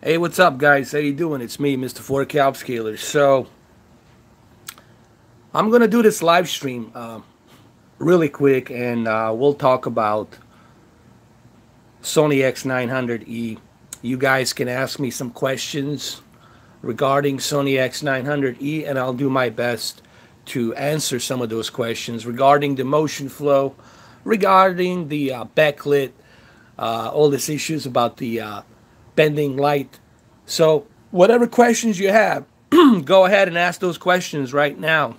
Hey, what's up, guys? How you doing? It's me, Mr. 4K Upscaler. So, I'm gonna do this live stream really quick, and we'll talk about Sony X900E. You guys can ask me some questions regarding Sony X900E, and I'll do my best to answer some of those questions regarding the motion flow, regarding the backlit, all these issues about the bending light. So, whatever questions you have, go ahead and ask those questions right now.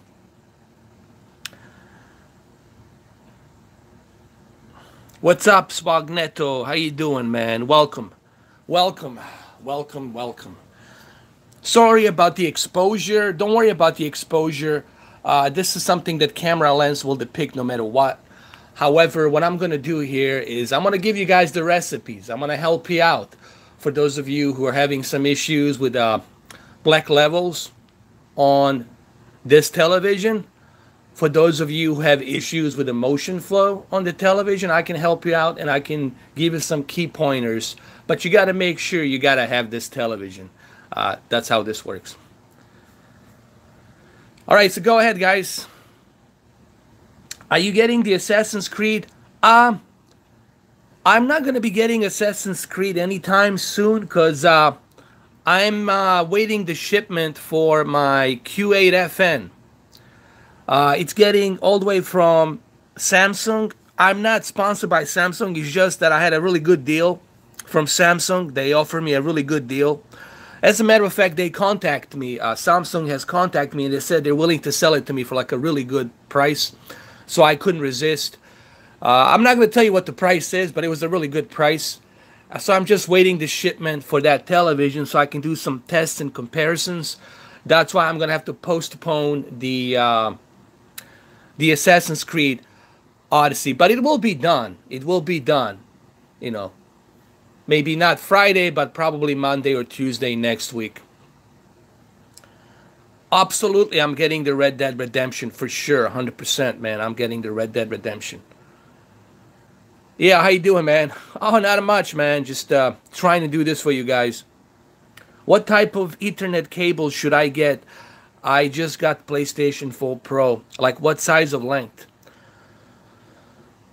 What's up, Spagneto? How you doing, man? Welcome, welcome, welcome, welcome. Sorry about the exposure. Don't worry about the exposure. This is something that camera lens will depict no matter what. However, what I'm going to do here is I'm going to give you guys the recipes. I'm going to help you out. For those of you who are having some issues with black levels on this television, for those of you who have issues with the motion flow on the television, I can help you out and I can give you some key pointers. But you got to make sure you got to have this television. That's how this works. All right, so go ahead, guys. Are you getting the Assassin's Creed? I'm not going to be getting Assassin's Creed anytime soon because I'm waiting the shipment for my Q8FN. It's getting all the way from Samsung. I'm not sponsored by Samsung. It's just that I had a really good deal from Samsung. They offered me a really good deal. As a matter of fact, they contact me. Samsung has contacted me and they said they're willing to sell it to me for like a really good price. So I couldn't resist. I'm not going to tell you what the price is, but it was a really good price. So I'm just waiting the shipment for that television so I can do some tests and comparisons. That's why I'm going to have to postpone the Assassin's Creed Odyssey. But it will be done. It will be done. You know, maybe not Friday, but probably Monday or Tuesday next week. Absolutely, I'm getting the Red Dead Redemption for sure. 100%, man. I'm getting the Red Dead Redemption. Yeah, how you doing, man? Oh, not much, man. Just trying to do this for you guys. What type of Ethernet cable should I get? I just got PlayStation 4 Pro. Like, what size of length?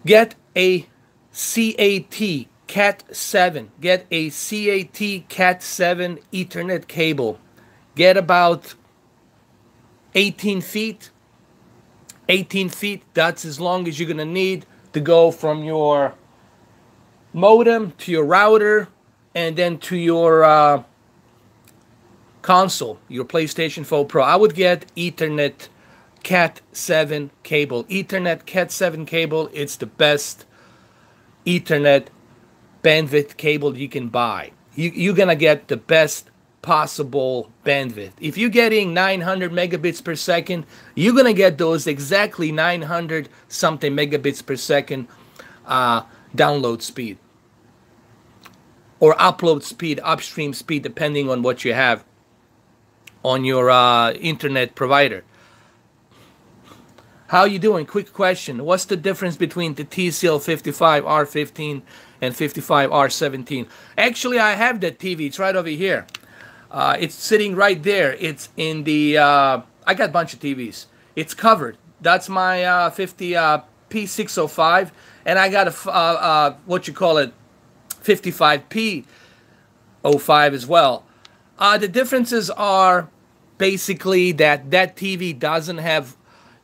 Get a CAT Cat 7. Get a CAT Cat 7 Ethernet cable. Get about 18 feet. 18 feet, that's as long as you're going to need to go from your modem to your router and then to your console, your PlayStation 4 Pro. I would get Ethernet Cat 7 cable. Ethernet Cat 7 cable, it's the best Ethernet bandwidth cable you can buy. You're going to get the best possible bandwidth. If you're getting 900 megabits per second, you're going to get those exactly 900 something megabits per second download speed or upload speed, upstream speed, depending on what you have on your internet provider. How you doing? Quick question. What's the difference between the TCL 55R15 and 55R17? Actually, I have that TV. It's right over here. It's sitting right there. It's in the, I got a bunch of TVs. It's covered. That's my 50 P605. And I got a, what you call it, 55 P05 as well. The differences are basically that that TV doesn't have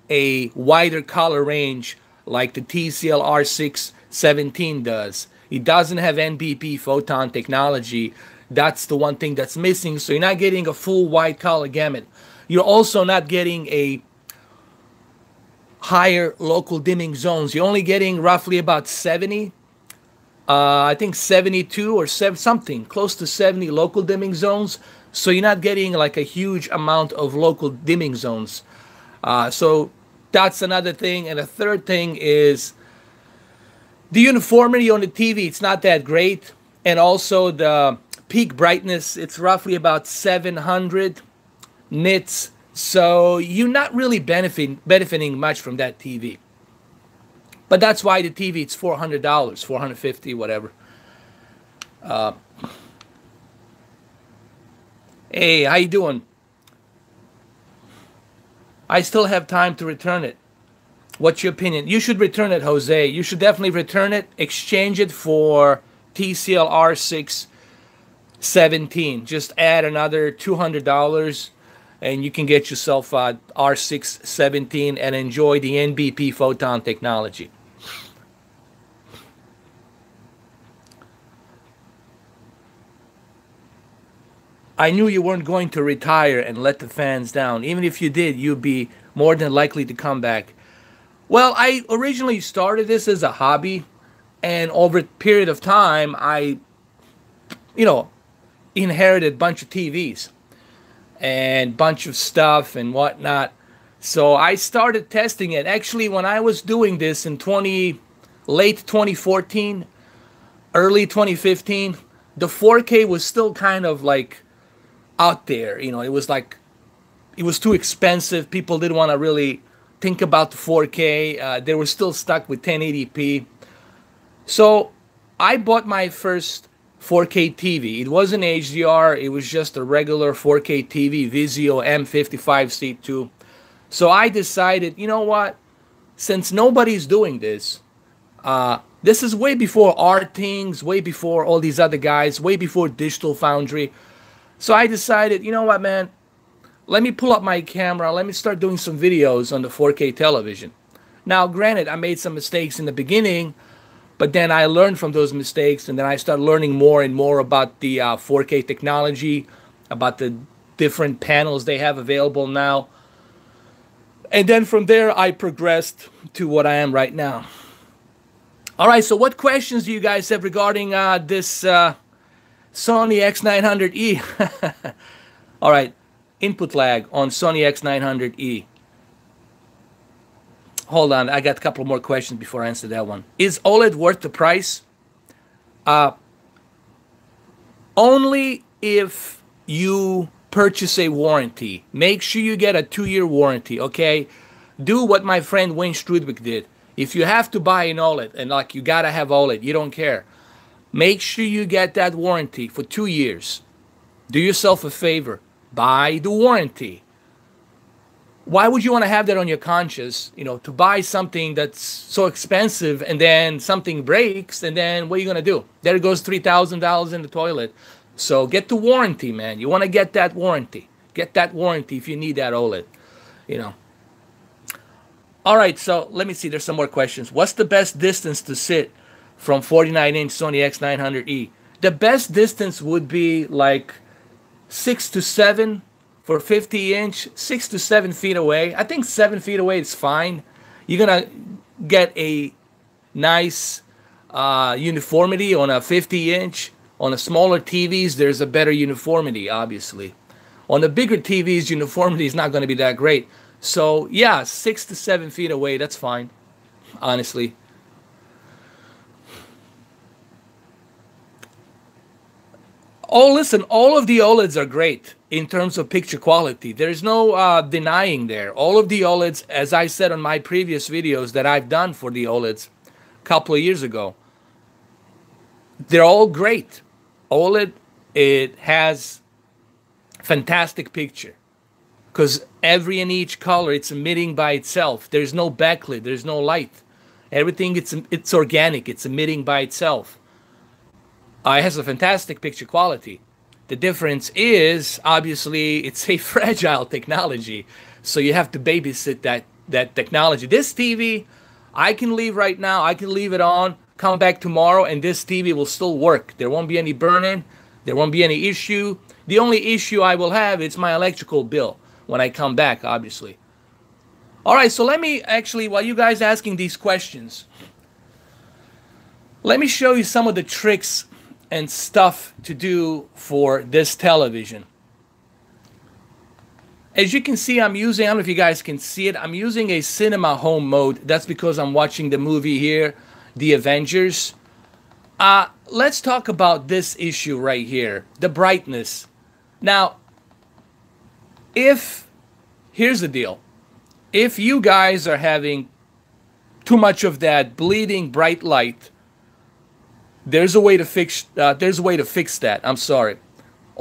a wider color range like the TCL R617 does. It doesn't have NBP photon technology. That's the one thing that's missing. So you're not getting a full wide color gamut. You're also not getting a higher local dimming zones. You're only getting roughly about 70. I think 72 or something, close to 70 local dimming zones. So you're not getting like a huge amount of local dimming zones. So that's another thing. And the third thing is the uniformity on the TV. It's not that great. And also the peak brightness, it's roughly about 700 nits. So you're not really benefiting much from that TV. But that's why the TV, it's $400, $450, whatever. Hey, how you doing? I still have time to return it. What's your opinion? You should return it, Jose. You should definitely return it. Exchange it for TCL R6 17. Just add another $200 and you can get yourself a R6 17 and enjoy the NBP photon technology. I knew you weren't going to retire and let the fans down. Even if you did, you'd be more than likely to come back. Well, I originally started this as a hobby, and over a period of time, I, inherited a bunch of TVs and bunch of stuff and whatnot. So I started testing it. Actually, when I was doing this in late 2014, early 2015, the 4K was still kind of like out there. It was like, it was too expensive. People didn't want to really think about the 4K. They were still stuck with 1080p. So I bought my first 4K TV. It wasn't HDR. It was just a regular 4K TV, Vizio M55C2. So I decided, you know what? Since nobody's doing this, this is way before R-Things, way before all these other guys, way before Digital Foundry. So I decided, you know what, man? Let me pull up my camera. Let me start doing some videos on the 4K television. Now, granted, I made some mistakes in the beginning, but then I learned from those mistakes, and then I started learning more and more about the 4K technology, about the different panels they have available now. And then from there, I progressed to what I am right now. All right, so what questions do you guys have regarding this Sony X900E? All right, input lag on Sony X900E. Hold on, I got a couple more questions before I answer that one. Is OLED worth the price? Only if you purchase a warranty. Make sure you get a 2-year warranty, okay? Do what my friend Wayne Strudwick did. If you have to buy an OLED, and like you gotta have OLED, you don't care, make sure you get that warranty for 2 years. Do yourself a favor. Buy the warranty. Why would you want to have that on your conscience, to buy something that's so expensive and then something breaks and then what are you going to do? There goes $3,000 in the toilet. So get the warranty, man. You want to get that warranty. Get that warranty if you need that OLED, All right, so let me see. There's some more questions. What's the best distance to sit from 49-inch Sony X900E? The best distance would be like 6 to 7 for 50-inch, 6 to 7 feet away. I think 7 feet away is fine. You're going to get a nice uniformity on a 50-inch. On the smaller TVs, there's a better uniformity, obviously. On the bigger TVs, uniformity is not going to be that great. So, yeah, 6 to 7 feet away, that's fine, honestly. Oh, listen, all of the OLEDs are great in terms of picture quality. There's no denying there. All of the OLEDs, as I said on my previous videos that I've done for the OLEDs a couple of years ago, they're all great. OLED, it has fantastic picture because every and each color, it's emitting by itself. There's no backlit. There's no light. Everything, it's organic. It's emitting by itself. It has a fantastic picture quality. The difference is, obviously, it's a fragile technology. So you have to babysit that technology. This TV, I can leave right now. I can leave it on, come back tomorrow, and this TV will still work. There won't be any burn-in. There won't be any issue. The only issue I will have is my electrical bill when I come back, obviously. All right, so let me actually, while you guys asking these questions, let me show you some of the tricks and stuff to do for this television. As you can see, I'm using, I don't know if you guys can see it, I'm using a cinema home mode. That's because I'm watching the movie here, The Avengers. Let's talk about this issue right here, the brightness. Now, here's the deal. If you guys are having too much of that bleeding bright light, there's a way to fix that. I'm sorry.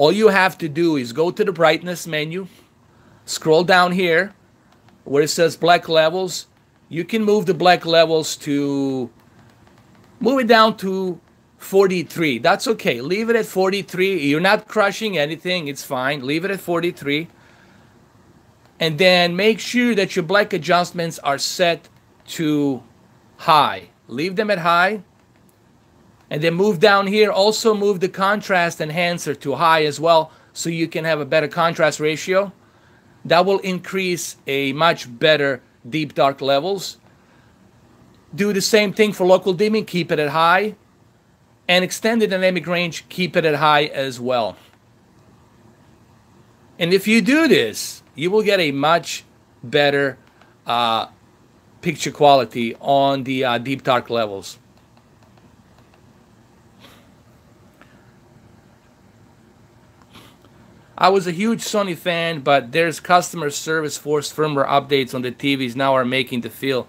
All you have to do is go to the brightness menu, scroll down here where it says black levels. You can move the black levels to, move it down to 43. That's okay. Leave it at 43. You're not crushing anything. It's fine. Leave it at 43. And then make sure that your black adjustments are set to high. Leave them at high. And then move down here. Also move the contrast enhancer to high as well, so you can have a better contrast ratio. That will increase a much better deep dark levels. Do the same thing for local dimming. Keep it at high. And extended dynamic range, keep it at high as well. And if you do this, you will get a much better picture quality on the deep dark levels. I was a huge Sony fan, but there's customer service forced firmware updates on the TVs now are making the feel.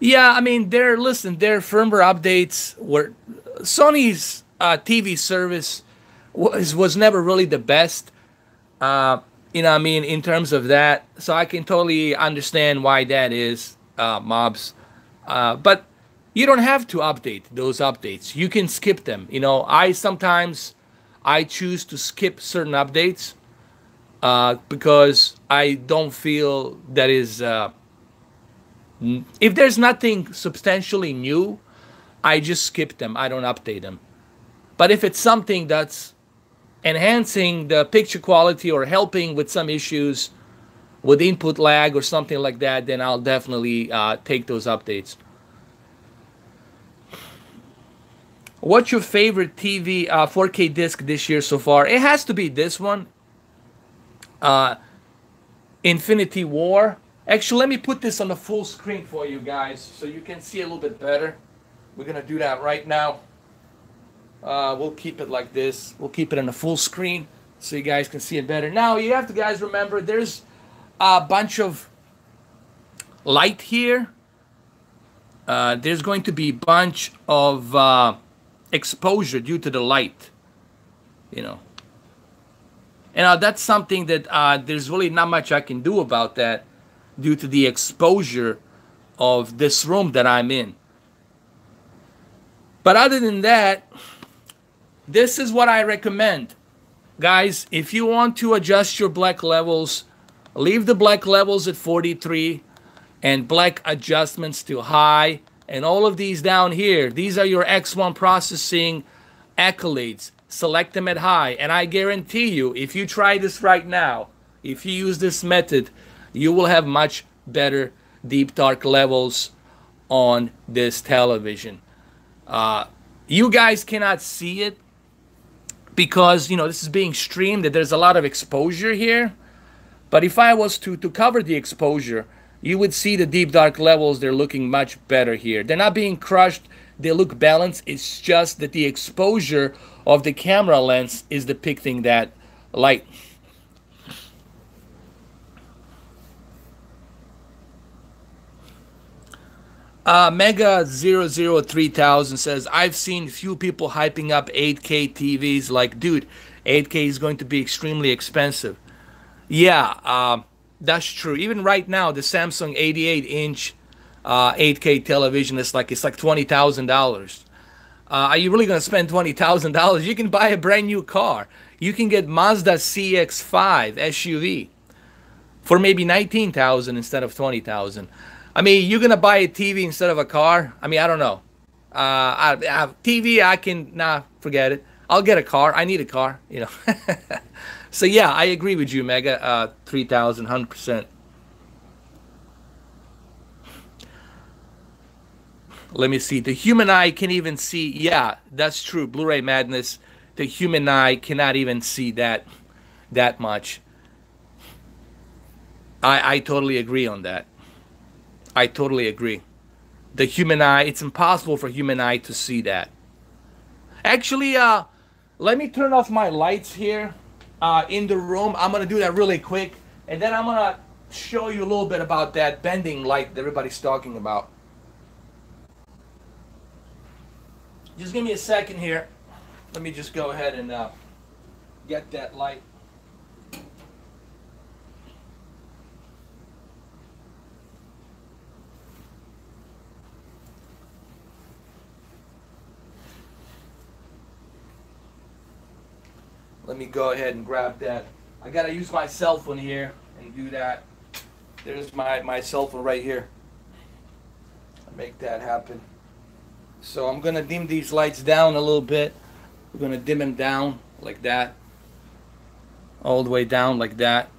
Yeah, I mean, their firmware updates were, Sony's TV service was never really the best. You know what I mean, in terms of that. So I can totally understand why that is, mobs. But you don't have to update those updates. You can skip them. You know, sometimes I choose to skip certain updates because I don't feel that is... if there's nothing substantially new, I just skip them. I don't update them. But if it's something that's enhancing the picture quality or helping with some issues with input lag or something like that, then I'll definitely take those updates. What's your favorite TV 4K disc this year so far? It has to be this one, Infinity War. Actually, let me put this on the full screen for you guys so you can see a little bit better. We're going to do that right now. We'll keep it like this. We'll keep it on the full screen so you guys can see it better. Now, you have to, guys, remember there's a bunch of light here. There's going to be a bunch of exposure due to the light, you know. And that's something that there's really not much I can do about that, due to the exposure of this room that I'm in. But other than that, this is what I recommend. Guys, if you want to adjust your black levels, leave the black levels at 43 and black adjustments to high. And all of these down here, these are your X1 processing accolades. Select them at high. And I guarantee you, if you try this right now, if you use this method, you will have much better deep dark levels on this television. You guys cannot see it because, you know, this is being streamed, that there's a lot of exposure here. But if I was to cover the exposure, you would see the deep dark levels. They're looking much better here. They're not being crushed. They look balanced. It's just that the exposure of the camera lens is depicting that light. Mega 003,000 says, I've seen few people hyping up 8K TVs. Like, dude, 8K is going to be extremely expensive. Yeah, that's true. Even right now, the Samsung 88-inch 8K television is like, it's like $20,000. Are you really going to spend $20,000? You can buy a brand new car. You can get Mazda CX-5 SUV for maybe $19,000 instead of $20,000. I mean, you're going to buy a TV instead of a car? I mean, I don't know. TV, I can, nah, forget it. I'll get a car. I need a car, you know. So, yeah, I agree with you, Mega. 3,000, 100%. Let me see. The human eye can even see. Yeah, that's true. Blu-ray madness. The human eye cannot even see that much. I totally agree on that. I totally agree. The human eye, it's impossible for human eye to see that. Actually, let me turn off my lights here in the room. I'm going to do that really quick. And then I'm going to show you a little bit about that bending light that everybody's talking about. Just give me a second here. Let me just go ahead and get that light. Let me go ahead and grab that. I gotta use my cell phone here and do that. There's my cell phone right here. Make that happen. So I'm gonna dim these lights down a little bit. We're gonna dim them down like that. All the way down like that.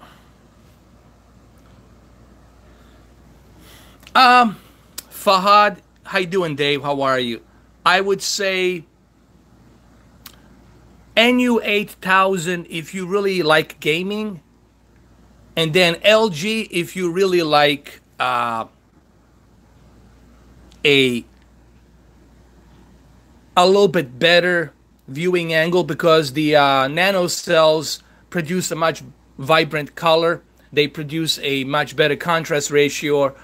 Fahad, how you doing, Dave? How are you? I would say NU8000 if you really like gaming, and then LG if you really like a little bit better viewing angle, because the nano cells produce a much vibrant color. They produce a much better contrast ratio,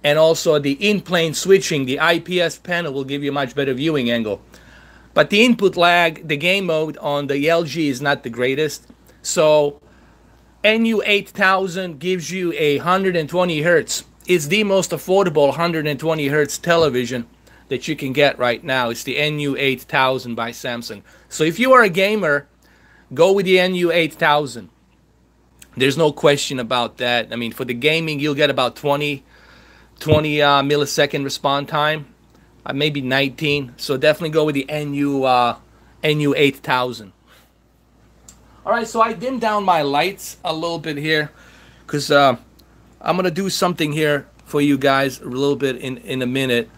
and also the in-plane switching, the IPS panel will give you a much better viewing angle. But the input lag, the game mode on the LG is not the greatest. So NU8000 gives you a 120 hertz. It's the most affordable 120 hertz television that you can get right now. It's the NU8000 by Samsung. So if you are a gamer, go with the NU8000. There's no question about that. I mean, for the gaming, you'll get about 20 millisecond response time, maybe 19. So definitely go with the NU8000. All right, so I dimmed down my lights a little bit here because I'm gonna do something here for you guys a little bit in a minute.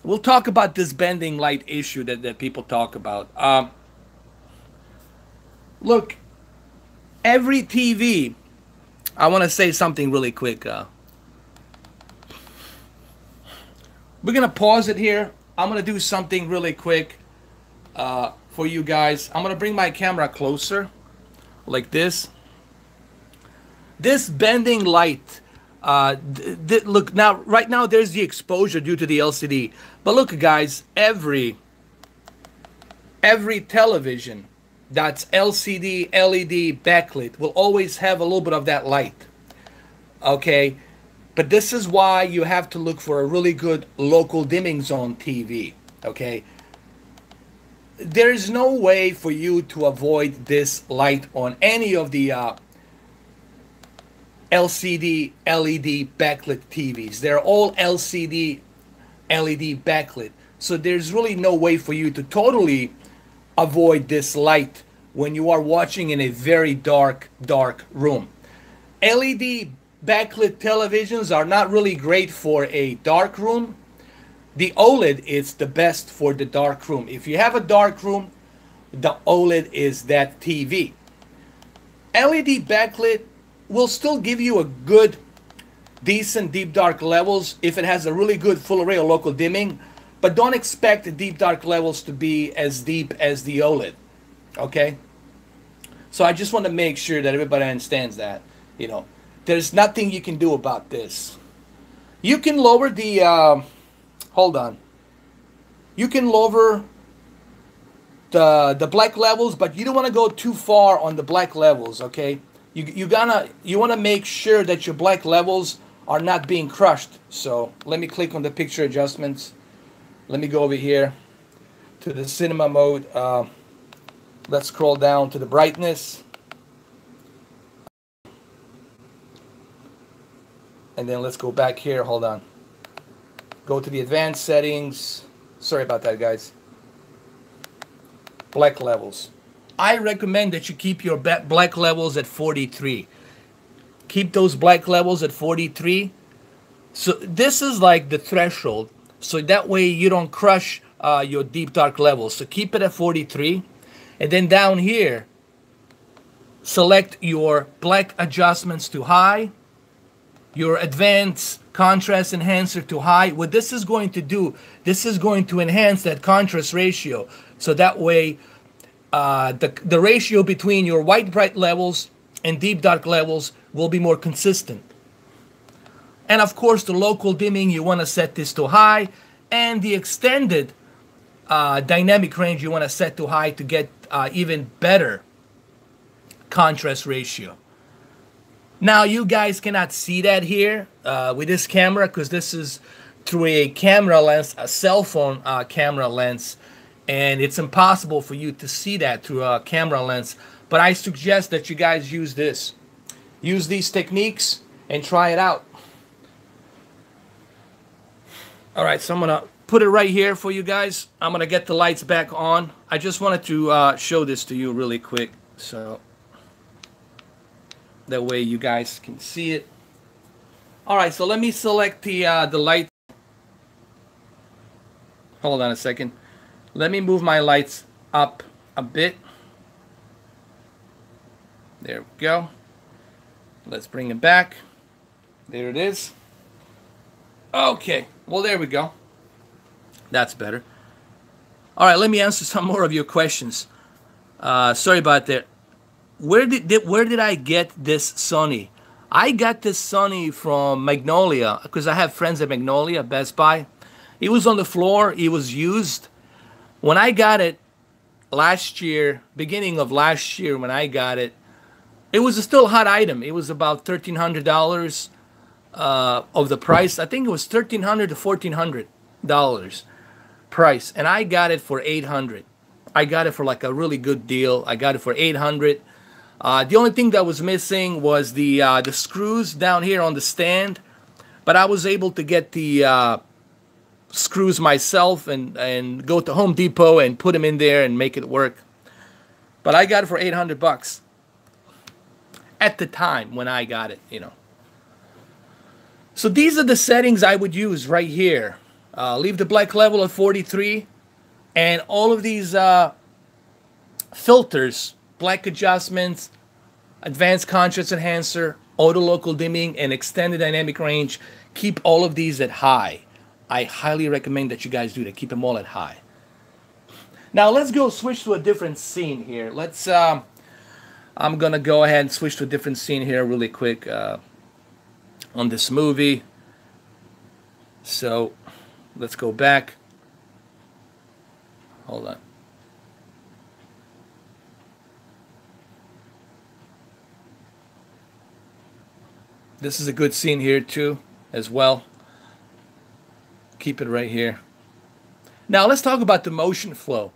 We'll talk about this bending light issue that people talk about. Look, every TV, I want to say something really quick. We're going to pause it here. I'm going to do something really quick for you guys. I'm going to bring my camera closer like this. This bending light, look, now right now there's the exposure due to the LCD. But look, guys, every television that's LCD, LED, backlit will always have a little bit of that light. Okay? But this is why you have to look for a really good local dimming zone TV. Okay? There is no way for you to avoid this light on any of the LCD, LED, backlit TVs. They're all LCD, LED, backlit. So there's really no way for you to totally avoid this light when you are watching in a very dark room. LED backlit televisions are not really great for a dark room. The OLED is the best for the dark room. If you have a dark room, the OLED is that TV. LED backlit will still give you a good, decent deep dark levels if it has a really good full array or local dimming. But don't expect the deep dark levels to be as deep as the OLED, okay? So I just want to make sure that everybody understands that, you know, there's nothing you can do about this. You can lower the, hold on. You can lower the black levels, but you don't want to go too far on the black levels, okay? You want to make sure that your black levels are not being crushed. So let me click on the picture adjustments. Let me go over here to the cinema mode. Let's scroll down to the brightness. And then let's go back here. Hold on. Go to the advanced settings. Sorry about that, guys. Black levels. I recommend that you keep your black levels at 43. Keep those black levels at 43. So this is like the threshold. So that way you don't crush your deep dark levels. So keep it at 43. And then down here, select your black adjustments to high. Your advanced contrast enhancer to high. What this is going to do, this is going to enhance that contrast ratio. So that way, the ratio between your white bright levels and deep dark levels will be more consistent. And of course, the local dimming, you want to set this to high. And the extended dynamic range, you want to set to high to get even better contrast ratio. Now you guys cannot see that here with this camera because this is through a camera lens, a cell phone camera lens, and it's impossible for you to see that through a camera lens. But I suggest that you guys use this. Use these techniques and try it out. All right, so I'm gonna put it right here for you guys. I'm gonna get the lights back on. I just wanted to show this to you really quick, so that way you guys can see it. All right, so let me select the light. Hold on a second. Let me move my lights up a bit. There we go. Let's bring it back. There it is. Okay, well there we go. That's better. All right, let me answer some more of your questions. Sorry about that. Where did I get this Sony? I got this Sony from Magnolia because I have friends at Magnolia, Best Buy. It was on the floor. It was used. When I got it last year, beginning of last year when I got it, it was a still hot item. It was about $1,300 of the price. I think it was $1,300 to $1,400 price, and I got it for $800. I got it for like a really good deal. I got it for $800. The only thing that was missing was the screws down here on the stand, but I was able to get the screws myself and go to Home Depot and put them in there and make it work. But I got it for $800 at the time when I got it, you know. So these are the settings I would use right here. Leave the black level at 43, and all of these filters, black adjustments, advanced contrast enhancer, auto local dimming, and extended dynamic range, keep all of these at high. I highly recommend that you guys do that. Keep them all at high. Now let's go switch to a different scene here. Let's I'm gonna go ahead and switch to a different scene here really quick on this movie. So let's go back. Hold on. This is a good scene here too, as well. Keep it right here. Now let's talk about the motion flow.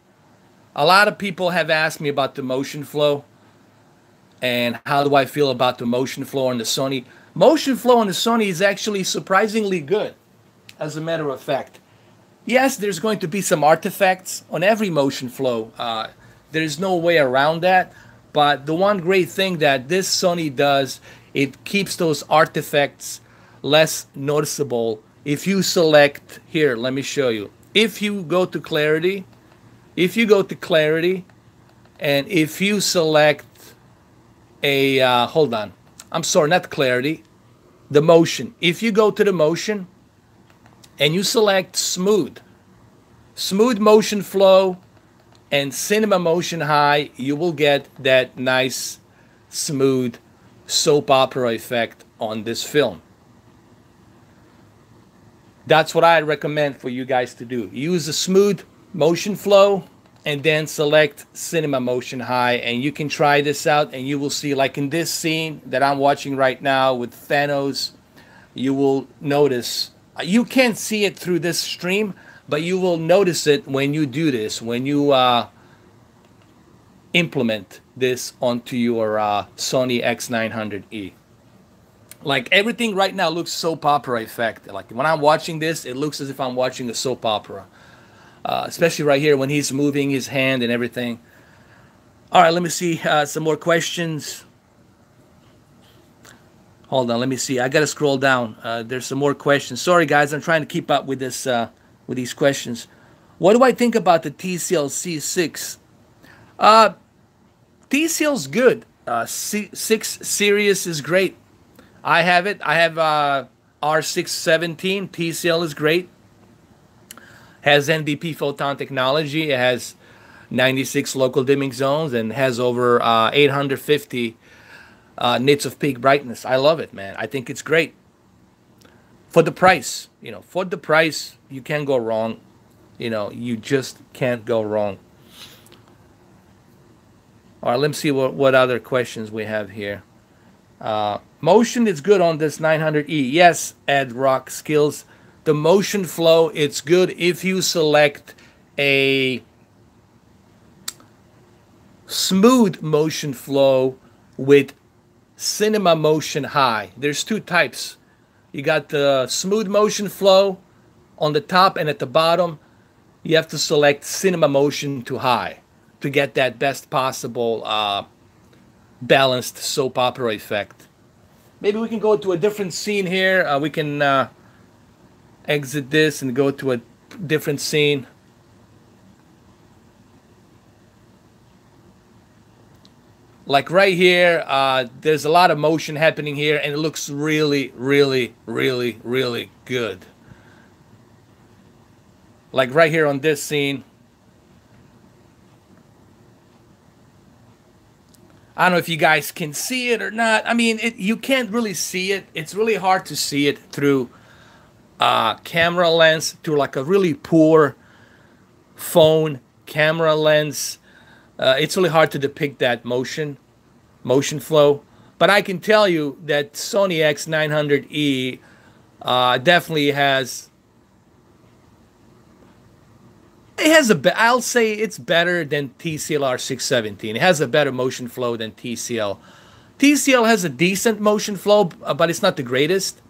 A lot of people have asked me about the motion flow and how do I feel about the motion flow on the Sony. Motion flow on the Sony is actually surprisingly good, as a matter of fact. Yes, there's going to be some artifacts on every motion flow. There's no way around that. But the one great thing that this Sony does, it keeps those artifacts less noticeable. If you select here, let me show you. If you go to clarity, and if you select a hold on, I'm sorry, not clarity, the motion. If you go to the motion and you select smooth motion flow and cinema motion high, you will get that nice smooth soap opera effect on this film. That's what I recommend for you guys to do. Use the smooth motion flow and then select cinema motion high, and you can try this out and you will see, like in this scene that I'm watching right now with Thanos, you will notice, you can't see it through this stream, but you will notice it when you do this, when you implement this onto your Sony X900E. Like everything right now looks soap opera effect. Like when I'm watching this, it looks as if I'm watching a soap opera. Especially right here when he's moving his hand and everything. All right, let me see some more questions. Hold on, let me see. I gotta scroll down. There's some more questions. Sorry guys, I'm trying to keep up with this with these questions. What do I think about the TCL C6? TCL's good. C6 series is great. I have it. I have R617. TCL is great. Has NDP photon technology. It has 96 local dimming zones and has over 850 nits of peak brightness. I love it, man. I think it's great. For the price, you know, for the price, you can't go wrong. You know, you just can't go wrong. All right, let's see what other questions we have here. Motion is good on this 900E. Yes, Ed Rock Skills. The motion flow, it's good if you select a smooth motion flow with cinema motion high. There's two types. You got the smooth motion flow on the top, and at the bottom you have to select cinema motion to high to get that best possible balanced soap opera effect. Maybe we can go to a different scene here. We can exit this and go to a different scene. Like right here, there's a lot of motion happening here, and it looks really, really, really, really good. Like right here on this scene. I don't know if you guys can see it or not. I mean, you can't really see it. It's really hard to see it through camera lens, through like a really poor phone camera lens. It's really hard to depict that motion flow. But I can tell you that Sony X900E definitely has... I'll say it's better than TCL R617. It has a better motion flow than TCL. TCL has a decent motion flow, but it's not the greatest.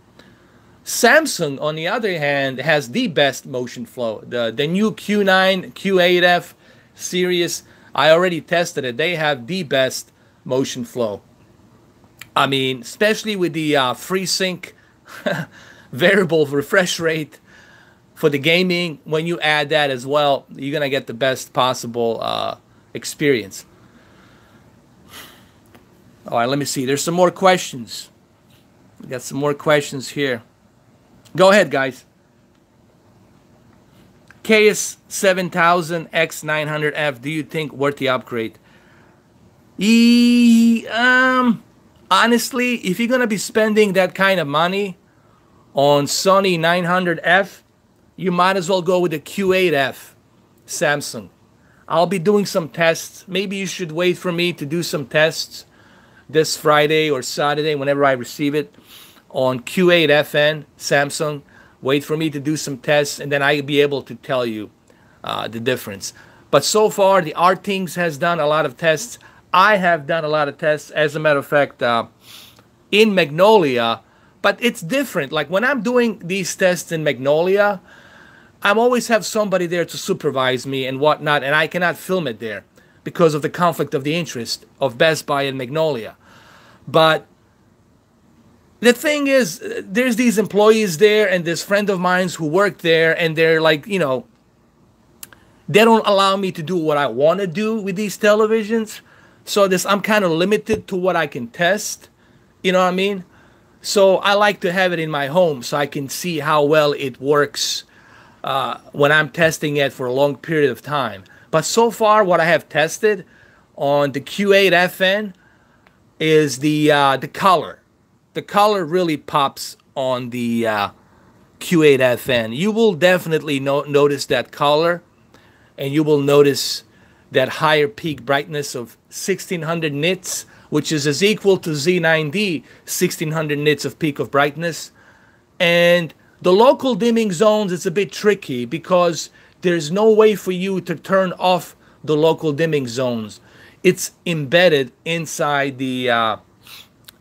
Samsung, on the other hand, has the best motion flow. The new Q9, Q8F series, I already tested it. They have the best motion flow. I mean, especially with the FreeSync variable refresh rate. For the gaming, when you add that as well, you're going to get the best possible experience. All right, let me see. There's some more questions. We got some more questions here. Go ahead, guys. KS7000 X900F, do you think worth the upgrade? Honestly, if you're going to be spending that kind of money on Sony 900F, you might as well go with the Q8F Samsung. I'll be doing some tests. Maybe you should wait for me to do some tests this Friday or Saturday, whenever I receive it, on Q8FN Samsung. Wait for me to do some tests, and then I'll be able to tell you the difference. But so far, the Artings has done a lot of tests. I have done a lot of tests, as a matter of fact, in Magnolia. But it's different. Like when I'm doing these tests in Magnolia, I always have somebody there to supervise me and whatnot, and I cannot film it there because of the conflict of the interest of Best Buy and Magnolia. But the thing is, there's these employees there and this friend of mine who work there, and they're like, you know, they don't allow me to do what I want to do with these televisions. So I'm kind of limited to what I can test. You know what I mean? So I like to have it in my home so I can see how well it works when I'm testing it for a long period of time. But so far, what I have tested on the Q8FN is the color. The color really pops on the Q8FN. You will definitely notice that color, and you will notice that higher peak brightness of 1600 nits, which is equal to Z9D, 1600 nits of peak of brightness. And the local dimming zones, it's a bit tricky because there's no way for you to turn off the local dimming zones. It's embedded inside the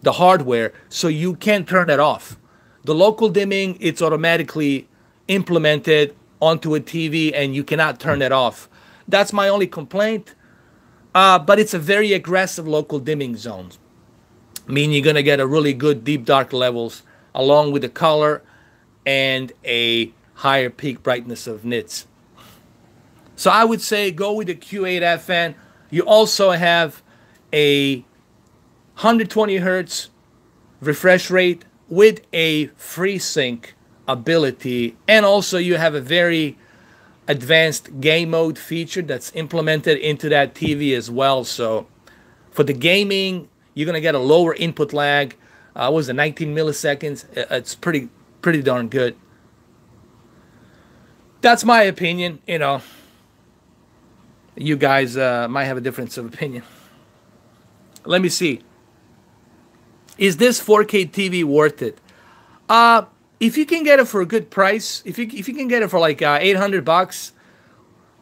hardware, so you can't turn it off. The local dimming, it's automatically implemented onto a TV, and you cannot turn it off. That's my only complaint. But it's a very aggressive local dimming zone. Meaning you're going to get a really good deep dark levels along with the color and a higher peak brightness of nits. So I would say go with the Q8FN. You also have a 120 hertz refresh rate with a FreeSync ability, and also you have a very advanced game mode feature that's implemented into that TV as well. So for the gaming, you're going to get a lower input lag. What was it, 19 milliseconds? It's pretty darn good. That's my opinion. You know, you guys might have a difference of opinion. Let me see. Is this 4K TV worth it? If you can get it for a good price, if you can get it for like $800,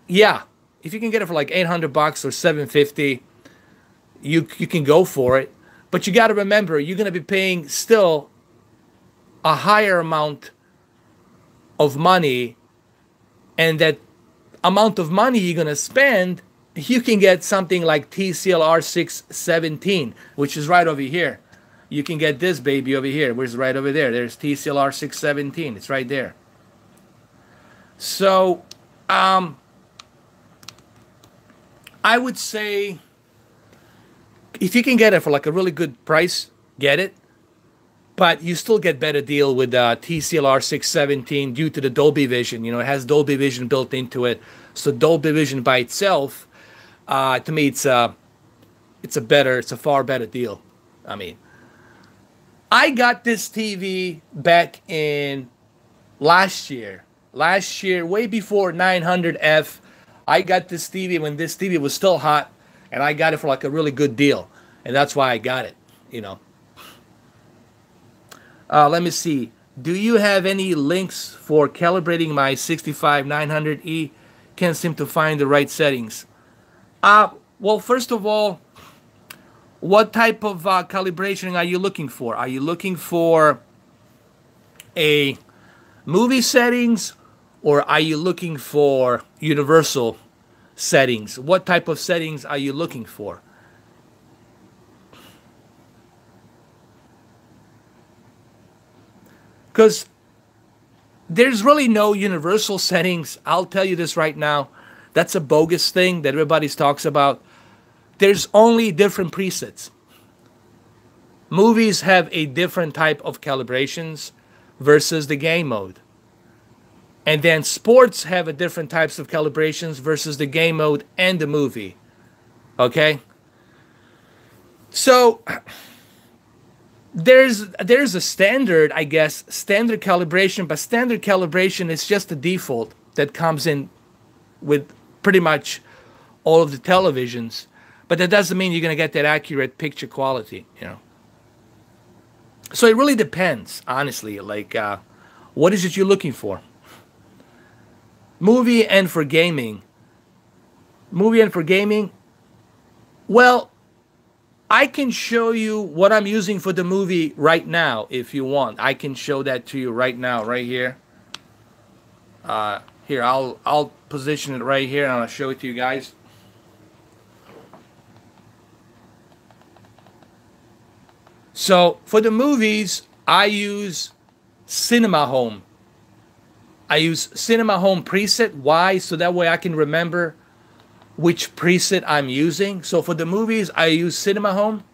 yeah. If you can get it for like $800 or $750, you can go for it. But you got to remember, you're going to be paying still a higher amount of money, and that amount of money you're going to spend, you can get something like TCL R617, which is right over here. You can get this baby over here, which is right over there. There's TCL R617. It's right there. So, I would say if you can get it for like a really good price, get it. But you still get better deal with TCL R617 due to the Dolby Vision. You know, it has Dolby Vision built into it. So Dolby Vision by itself, to me, it's a far better deal. I mean, I got this TV back in last year, way before 900F. I got this TV when this TV was still hot, and I got it for like a really good deal, and that's why I got it, you know. Let me see. Do you have any links for calibrating my 65900E? Can't seem to find the right settings. Well, first of all, what type of calibration are you looking for? Are you looking for a movie settings, or are you looking for universal settings? What type of settings are you looking for? Because there's really no universal settings. I'll tell you this right now. That's a bogus thing that everybody talks about. There's only different presets. Movies have a different type of calibrations versus the game mode. And then sports have a different types of calibrations versus the game mode and the movie. Okay? So there's a standard, I guess, standard calibration, but standard calibration is just the default that comes in with pretty much all of the televisions. But that doesn't mean you're going to get that accurate picture quality, you know. So it really depends, honestly. Like, what is it you're looking for? Movie and for gaming. Movie and for gaming. Well, I can show you what I'm using for the movie right now, if you want. I can show that to you right now, right here. Here, I'll position it right here, and I'll show it to you guys. So for the movies, I use Cinema Home. I use Cinema Home preset. Why? So that way I can remember which preset I'm using. So for the movies, I use Cinema Home.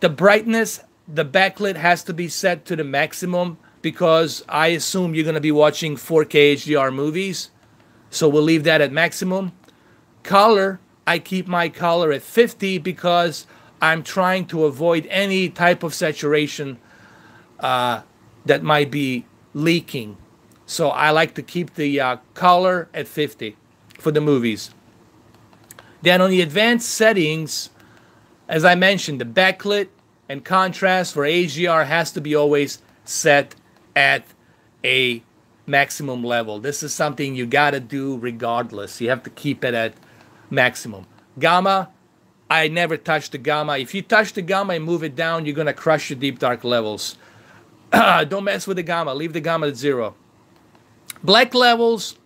The brightness, the backlit has to be set to the maximum because I assume you're going to be watching 4K HDR movies. So we'll leave that at maximum. Color, I keep my color at 50 because I'm trying to avoid any type of saturation that might be leaking. So I like to keep the color at 50 for the movies. Then on the advanced settings, as I mentioned, the backlit and contrast for HDR has to be always set at a maximum level. This is something you gotta do regardless. You have to keep it at maximum. Gamma, I never touch the gamma. If you touch the gamma and move it down, you're gonna crush your deep dark levels. Don't mess with the gamma. Leave the gamma at 0. Black levels,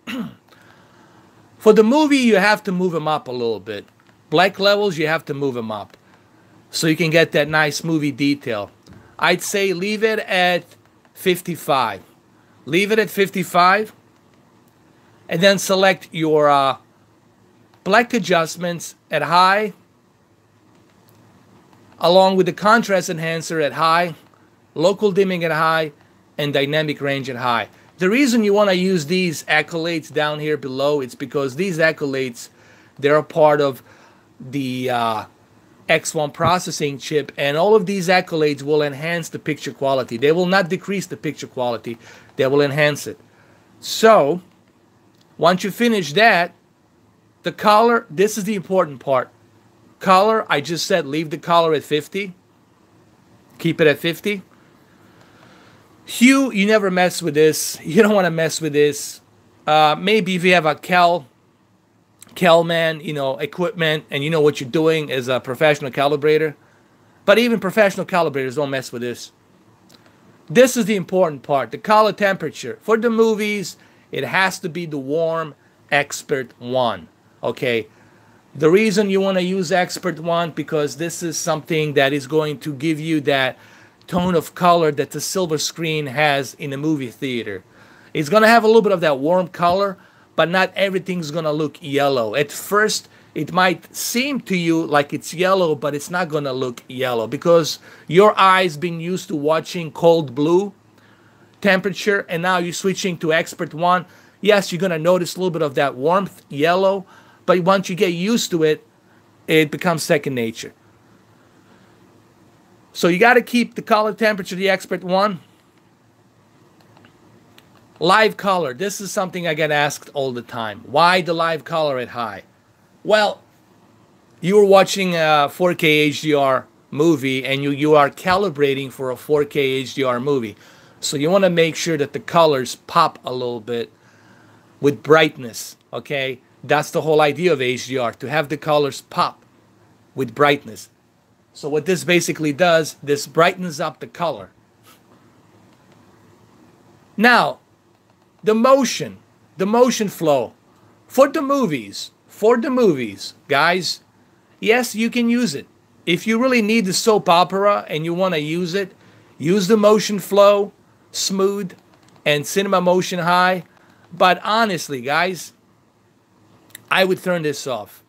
for the movie, you have to move them up a little bit. Black levels, you have to move them up so you can get that nice movie detail. I'd say leave it at 55. Leave it at 55, and then select your black adjustments at high, along with the contrast enhancer at high, local dimming at high, and dynamic range at high. The reason you want to use these accolades down here below, it's because these accolades, they're a part of the X1 processing chip, and all of these accolades will enhance the picture quality. They will not decrease the picture quality, they will enhance it. So once you finish that, The color, this is the important part. Color, I just said leave the color at 50. Keep it at 50. Hue, you never mess with this. You don't want to mess with this. Maybe if you have a Calman, you know, equipment, and you know what you're doing as a professional calibrator. But even professional calibrators don't mess with this. This is the important part. The color temperature. For the movies, it has to be the warm Expert one. Okay. The reason you want to use Expert one, because this is something that is going to give you that tone of color that the silver screen has in a movie theater. It's going to have a little bit of that warm color, but not everything's going to look yellow. At first, it might seem to you like it's yellow, but it's not going to look yellow because your eyes been used to watching cold blue temperature, and now you're switching to Expert one. Yes, you're going to notice a little bit of that warmth, yellow, but once you get used to it, it becomes second nature. So you got to keep the color temperature the Expert one. Live color. This is something I get asked all the time. Why the live color at high? Well, you're watching a 4K HDR movie and you are calibrating for a 4K HDR movie. So you want to make sure that the colors pop a little bit with brightness, okay? That's the whole idea of HDR, to have the colors pop with brightness. So what this basically does, this brightens up the color. Now, the motion flow for the movies, guys, yes, you can use it. If you really need the soap opera and you want to use it, use the motion flow, smooth, and cinema motion high. But honestly, guys, I would turn this off.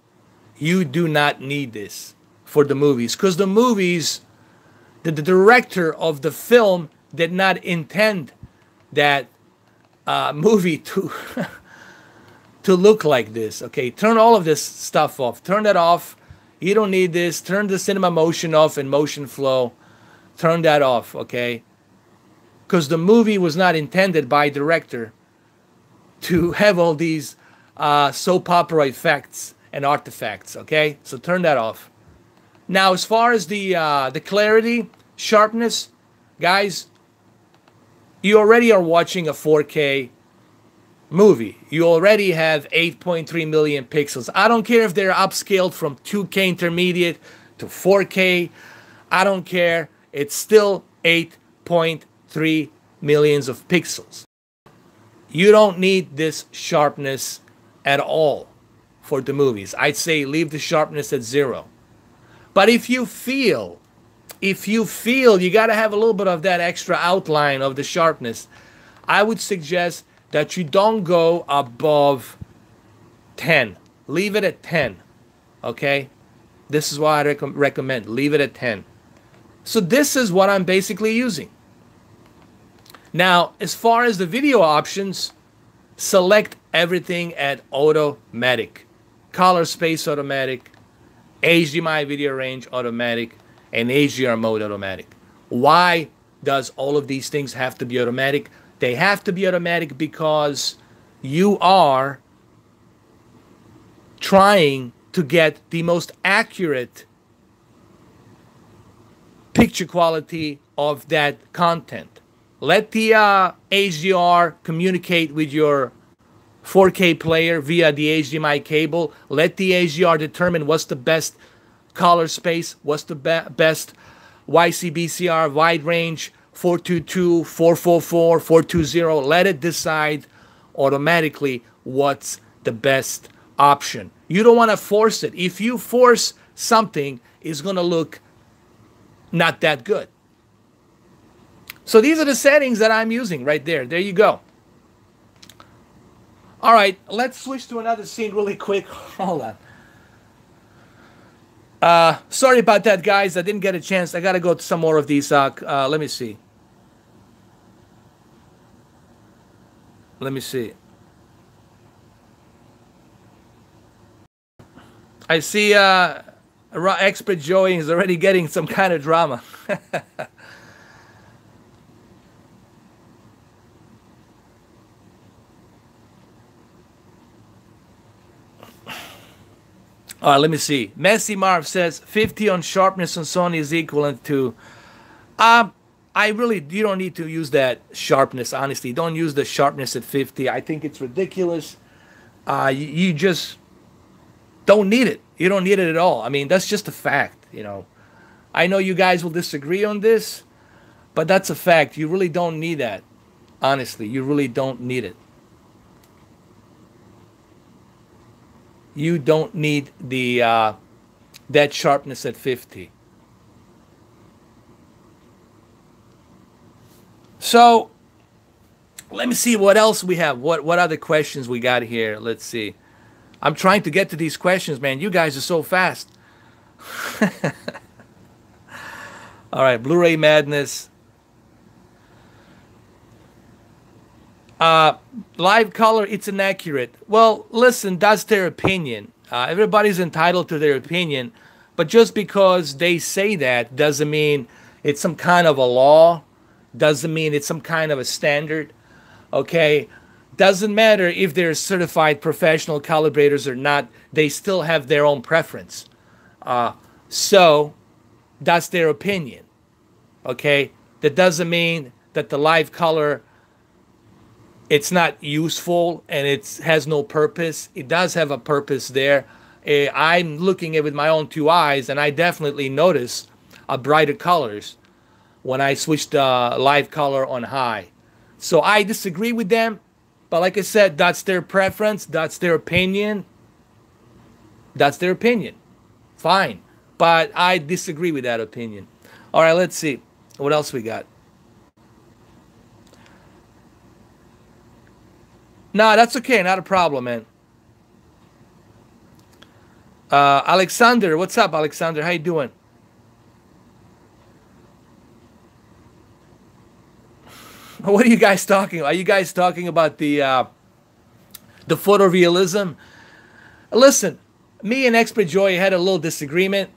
You do not need this for the movies, because the movies, the director of the film did not intend that movie to to look like this. Okay, turn all of this stuff off. Turn that off. You don't need this. Turn the cinema motion off and motion flow. Turn that off, okay? Because the movie was not intended by director to have all these soap opera effects and artifacts, okay? So turn that off. Now, as far as the clarity, sharpness, guys, you already are watching a 4K movie. You already have 8.3 million pixels. I don't care if they're upscaled from 2K intermediate to 4K. I don't care. It's still 8.3 millions of pixels. You don't need this sharpness at all for the movies. I'd say leave the sharpness at 0. But if you feel you got to have a little bit of that extra outline of the sharpness, I would suggest that you don't go above 10. Leave it at 10, okay? This is why I recommend. Leave it at 10. So this is what I'm basically using. Now, as far as the video options, select everything at automatic. Color space automatic, HDMI video range automatic, and HDR mode automatic. Why does all of these things have to be automatic? They have to be automatic because you are trying to get the most accurate picture quality of that content. Let the HDR communicate with your 4K player via the HDMI cable. Let the HDR determine what's the best color space, what's the best YCBCR wide range, 422, 444, 420. Let it decide automatically what's the best option. You don't want to force it. If you force something, it's going to look not that good. So these are the settings that I'm using right there. There you go. All right, let's switch to another scene really quick. Hold on. Sorry about that, guys. I didn't get a chance. I got to go to some more of these. Let me see. Let me see. I see Expert Joey is already getting some kind of drama. All right, let me see. Messi Marv says 50 on sharpness on Sony is equivalent to. You don't need to use that sharpness, honestly. Don't use the sharpness at 50. I think it's ridiculous. You just don't need it. You don't need it at all. I mean, that's just a fact, you know. I know you guys will disagree on this, but that's a fact. You really don't need that. Honestly, you really don't need it. You don't need the that sharpness at 50. So let me see what else we have. What other questions we got here? Let's see. I'm trying to get to these questions, man. You guys are so fast. All right, Blu-ray Madness. Live color, it's inaccurate. Well, listen, that's their opinion. Everybody's entitled to their opinion, but just because they say that doesn't mean it's some kind of a law, doesn't mean it's some kind of a standard, okay? Doesn't matter if they're certified professional calibrators or not, they still have their own preference. So that's their opinion, okay? That doesn't mean that the live color, it's not useful and it has no purpose. It does have a purpose there. I'm looking at it with my own two eyes, and I definitely notice brighter colors when I switch the live color on high. So I disagree with them, but like I said, that's their preference, that's their opinion. That's their opinion. Fine. But I disagree with that opinion. All right, let's see. What else we got? No, that's okay. Not a problem, man. Alexander, what's up, Alexander? How you doing? What are you guys talking about? Are you guys talking about the photorealism? Listen, me and Expert Joy had a little disagreement,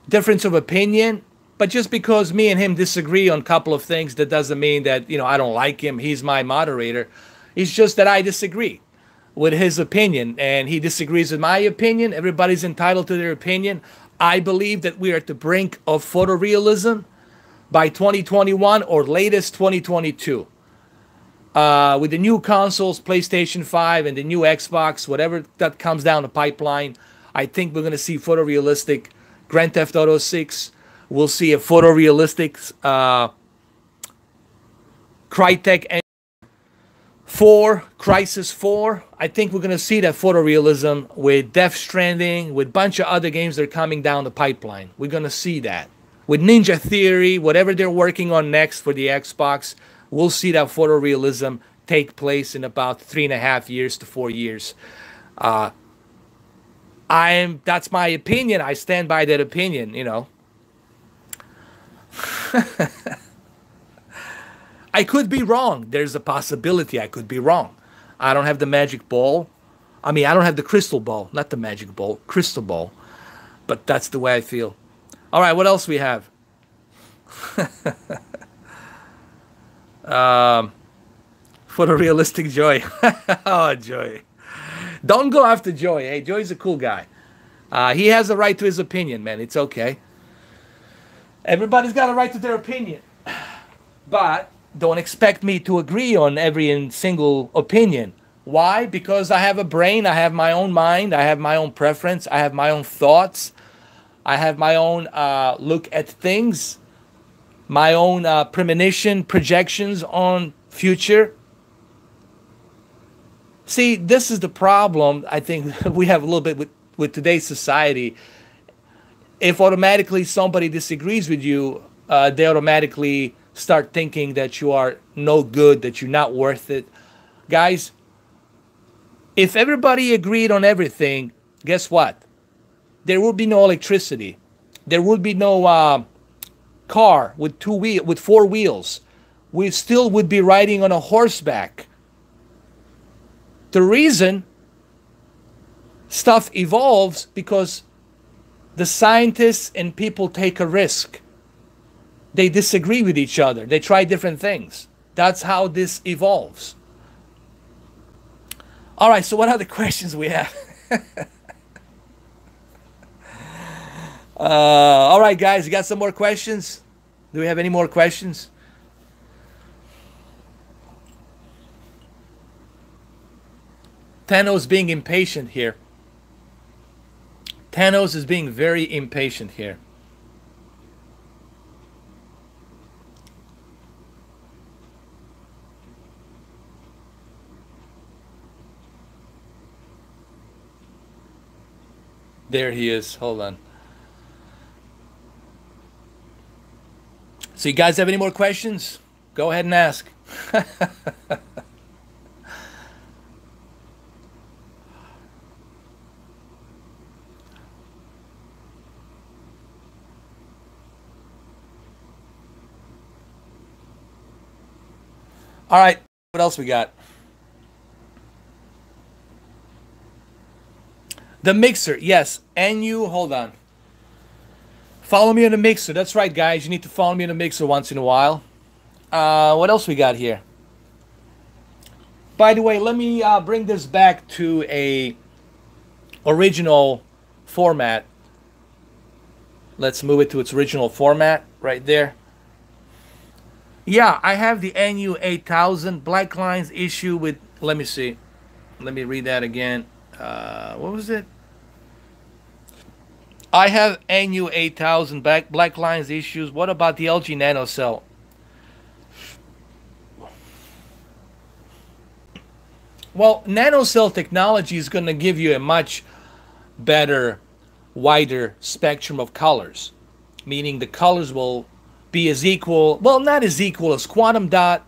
difference of opinion, but just because me and him disagree on a couple of things, that doesn't mean that, you know, I don't like him. He's my moderator. It's just that I disagree with his opinion, and he disagrees with my opinion. Everybody's entitled to their opinion. I believe that we are at the brink of photorealism by 2021 or latest 2022. With the new consoles, PlayStation 5 and the new Xbox, whatever that comes down the pipeline, I think we're going to see photorealistic Grand Theft Auto 6. We'll see a photorealistic Crytek 4, Crysis 4. I think we're going to see that photorealism with Death Stranding, with a bunch of other games that are coming down the pipeline. We're going to see that. With Ninja Theory, whatever they're working on next for the Xbox, we'll see that photorealism take place in about 3.5 years to 4 years. That's my opinion. I stand by that opinion, you know. I could be wrong. There's a possibility I could be wrong. I don't have the magic ball. I mean, I don't have the crystal ball, not the magic ball, crystal ball. But that's the way I feel. All right, what else we have? Photorealistic Joy. Oh, Joy. Don't go after Joy. Hey, Joy's a cool guy. He has a right to his opinion, man. It's okay. Everybody's got a right to their opinion. But don't expect me to agree on every single opinion. Why? Because I have a brain. I have my own mind. I have my own preference. I have my own thoughts. I have my own look at things. My own premonition, projections on future. See, this is the problem I think we have a little bit with today's society. If automatically somebody disagrees with you, they automatically start thinking that you are no good, that you're not worth it. Guys, if everybody agreed on everything, guess what? There would be no electricity. There would be no car with four wheels. We still would be riding on a horseback. The reason stuff evolves because the scientists and people take a risk. They disagree with each other. They try different things. That's how this evolves. All right, so what other questions we have? All right, guys, you got some more questions? Do we have any more questions? Thanos being impatient here. Thanos is being very impatient here. There he is. Hold on. So you guys have any more questions? Go ahead and ask. All right, what else we got? The mixer, yes. And you, hold on. Follow me on the mixer. That's right, guys. You need to follow me on the mixer once in a while. What else we got here? By the way, let me bring this back to a original format. Let's move it to its original format right there. Yeah, I have the NU8000 black lines issue with, let me see. Let me read that again. What was it? I have NU8000 black lines issues. What about the LG NanoCell? Well, NanoCell technology is going to give you a much better, wider spectrum of colors. Meaning the colors will be as equal, well, not as equal as Quantum Dot,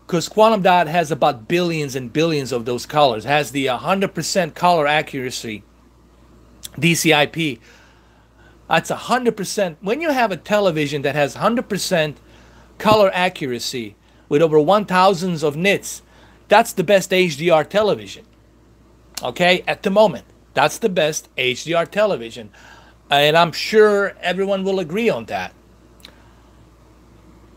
because Quantum Dot has about billions and billions of those colors. It has the 100% color accuracy, DCI-P. That's 100%. When you have a television that has 100% color accuracy with over 1,000 of nits, that's the best HDR television. Okay, at the moment, that's the best HDR television. And I'm sure everyone will agree on that.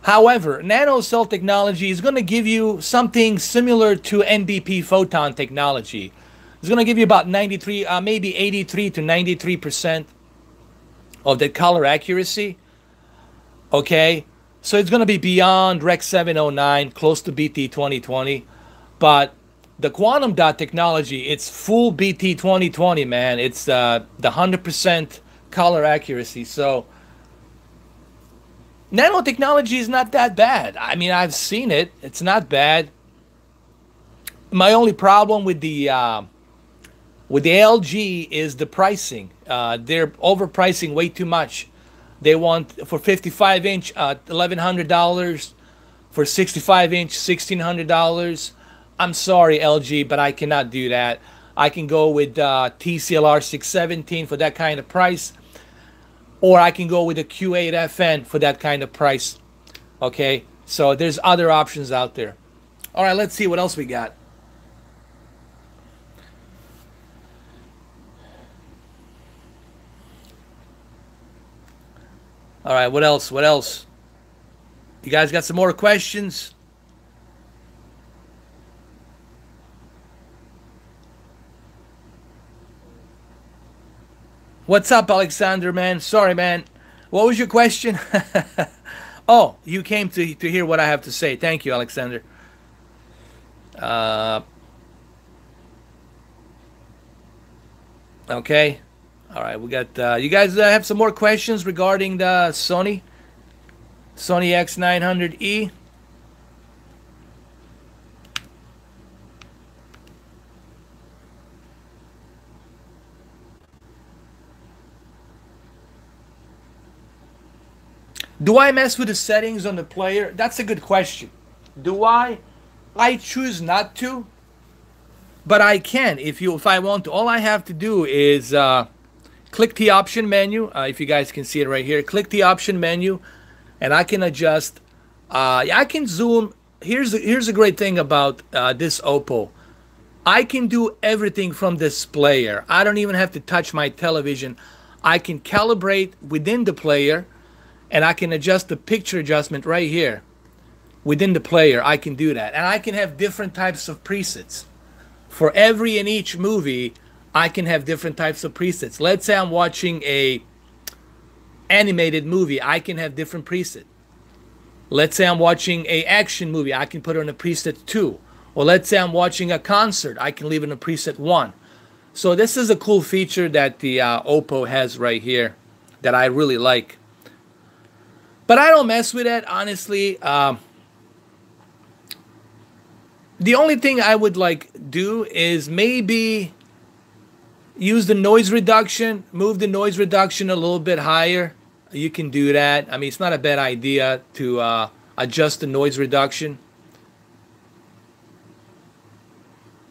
However, NanoCell technology is going to give you something similar to NBP photon technology. It's going to give you about 93, maybe 83 to 93% of the color accuracy. Okay, so it's going to be beyond Rec 709, close to BT 2020. But the Quantum Dot technology, it's full BT 2020, man. It's the 100% color accuracy. So nanotechnology is not that bad. I mean, I've seen it. It's not bad. My only problem with the LG is the pricing. They're overpricing way too much. They want for 55-inch $1,100, for 65-inch $1,600. I'm sorry, LG, but I cannot do that. I can go with TCLR 617 for that kind of price. Or I can go with a Q8FN for that kind of price. Okay, so there's other options out there. All right, let's see what else we got. All right, what else? What else? You guys got some more questions? What's up, Alexander, man? Sorry, man. What was your question? Oh, you came to hear what I have to say. Thank you, Alexander. Okay. All right, we got... you guys have some more questions regarding the Sony X900E? Do I mess with the settings on the player? That's a good question. Do I? I choose not to, but I can if I want to. All I have to do is click the option menu. If you guys can see it right here, click the option menu, and I can adjust. I can zoom. Here's a great thing about this Oppo. I can do everything from this player. I don't even have to touch my television. I can calibrate within the player. And I can adjust the picture adjustment right here. Within the player, I can do that. And I can have different types of presets. For every and each movie, I can have different types of presets. Let's say I'm watching a animated movie, I can have different preset. Let's say I'm watching a action movie, I can put it on a preset 2. Or let's say I'm watching a concert, I can leave it in a preset 1. So this is a cool feature that the Oppo has right here that I really like. But I don't mess with it, honestly. The only thing I would do is maybe use the noise reduction, move the noise reduction a little bit higher. You can do that. I mean, it's not a bad idea to adjust the noise reduction.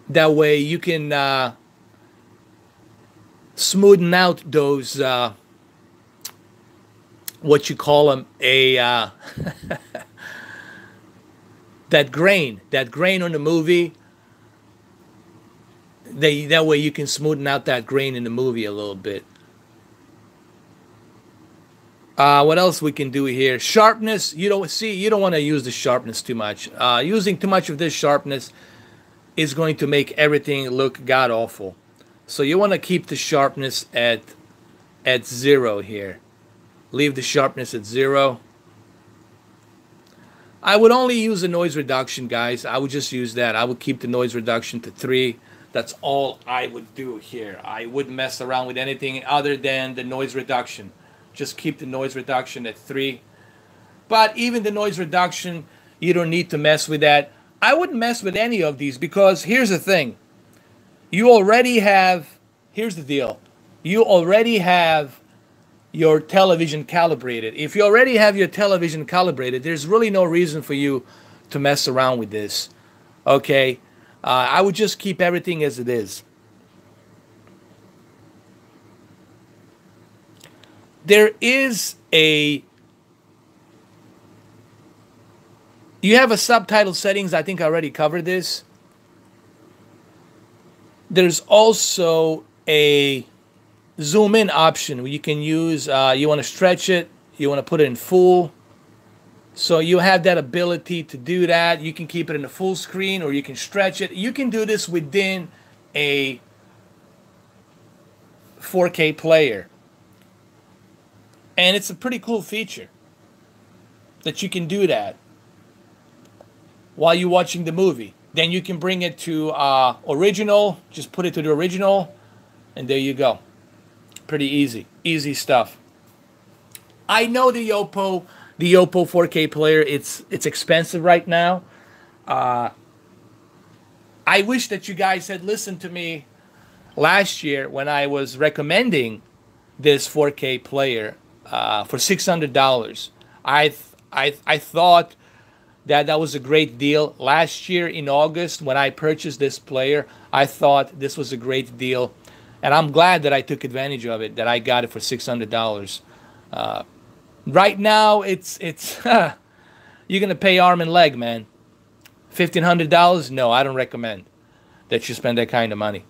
That way you can smoothen out those, what you call them, that grain on the movie. That way you can smoothen out that grain in the movie a little bit. What else we can do here? Sharpness. You don't want to use the sharpness too much. Using too much of this sharpness is going to make everything look god awful. So you want to keep the sharpness at 0 here. Leave the sharpness at 0. I would only use the noise reduction, guys. I would just use that. I would keep the noise reduction to 3. That's all I would do here. I wouldn't mess around with anything other than the noise reduction. Just keep the noise reduction at 3. But even the noise reduction, you don't need to mess with that. I wouldn't mess with any of these because here's the thing. You already have, here's the deal. You already have your television calibrated. If you already have your television calibrated, there's really no reason for you to mess around with this. Okay? I would just keep everything as it is. There is you have a subtitle settings. I think I already covered this. There's also a zoom in option where you can use, you want to stretch it, you want to put it in full. So you have that ability to do that. You can keep it in the full screen or you can stretch it. You can do this within a 4K player. And it's a pretty cool feature that you can do that while you're watching the movie. Then you can bring it to original, just put it to the original, and there you go. Pretty easy. Easy stuff. I know the Oppo 4K player, it's expensive right now. I wish that you guys had listened to me last year when I was recommending this 4K player for $600. I thought that was a great deal. Last year in August when I purchased this player, I thought this was a great deal. And I'm glad that I took advantage of it, that I got it for $600. Right now, it's you're going to pay arm and leg, man. $1,500? No, I don't recommend that you spend that kind of money.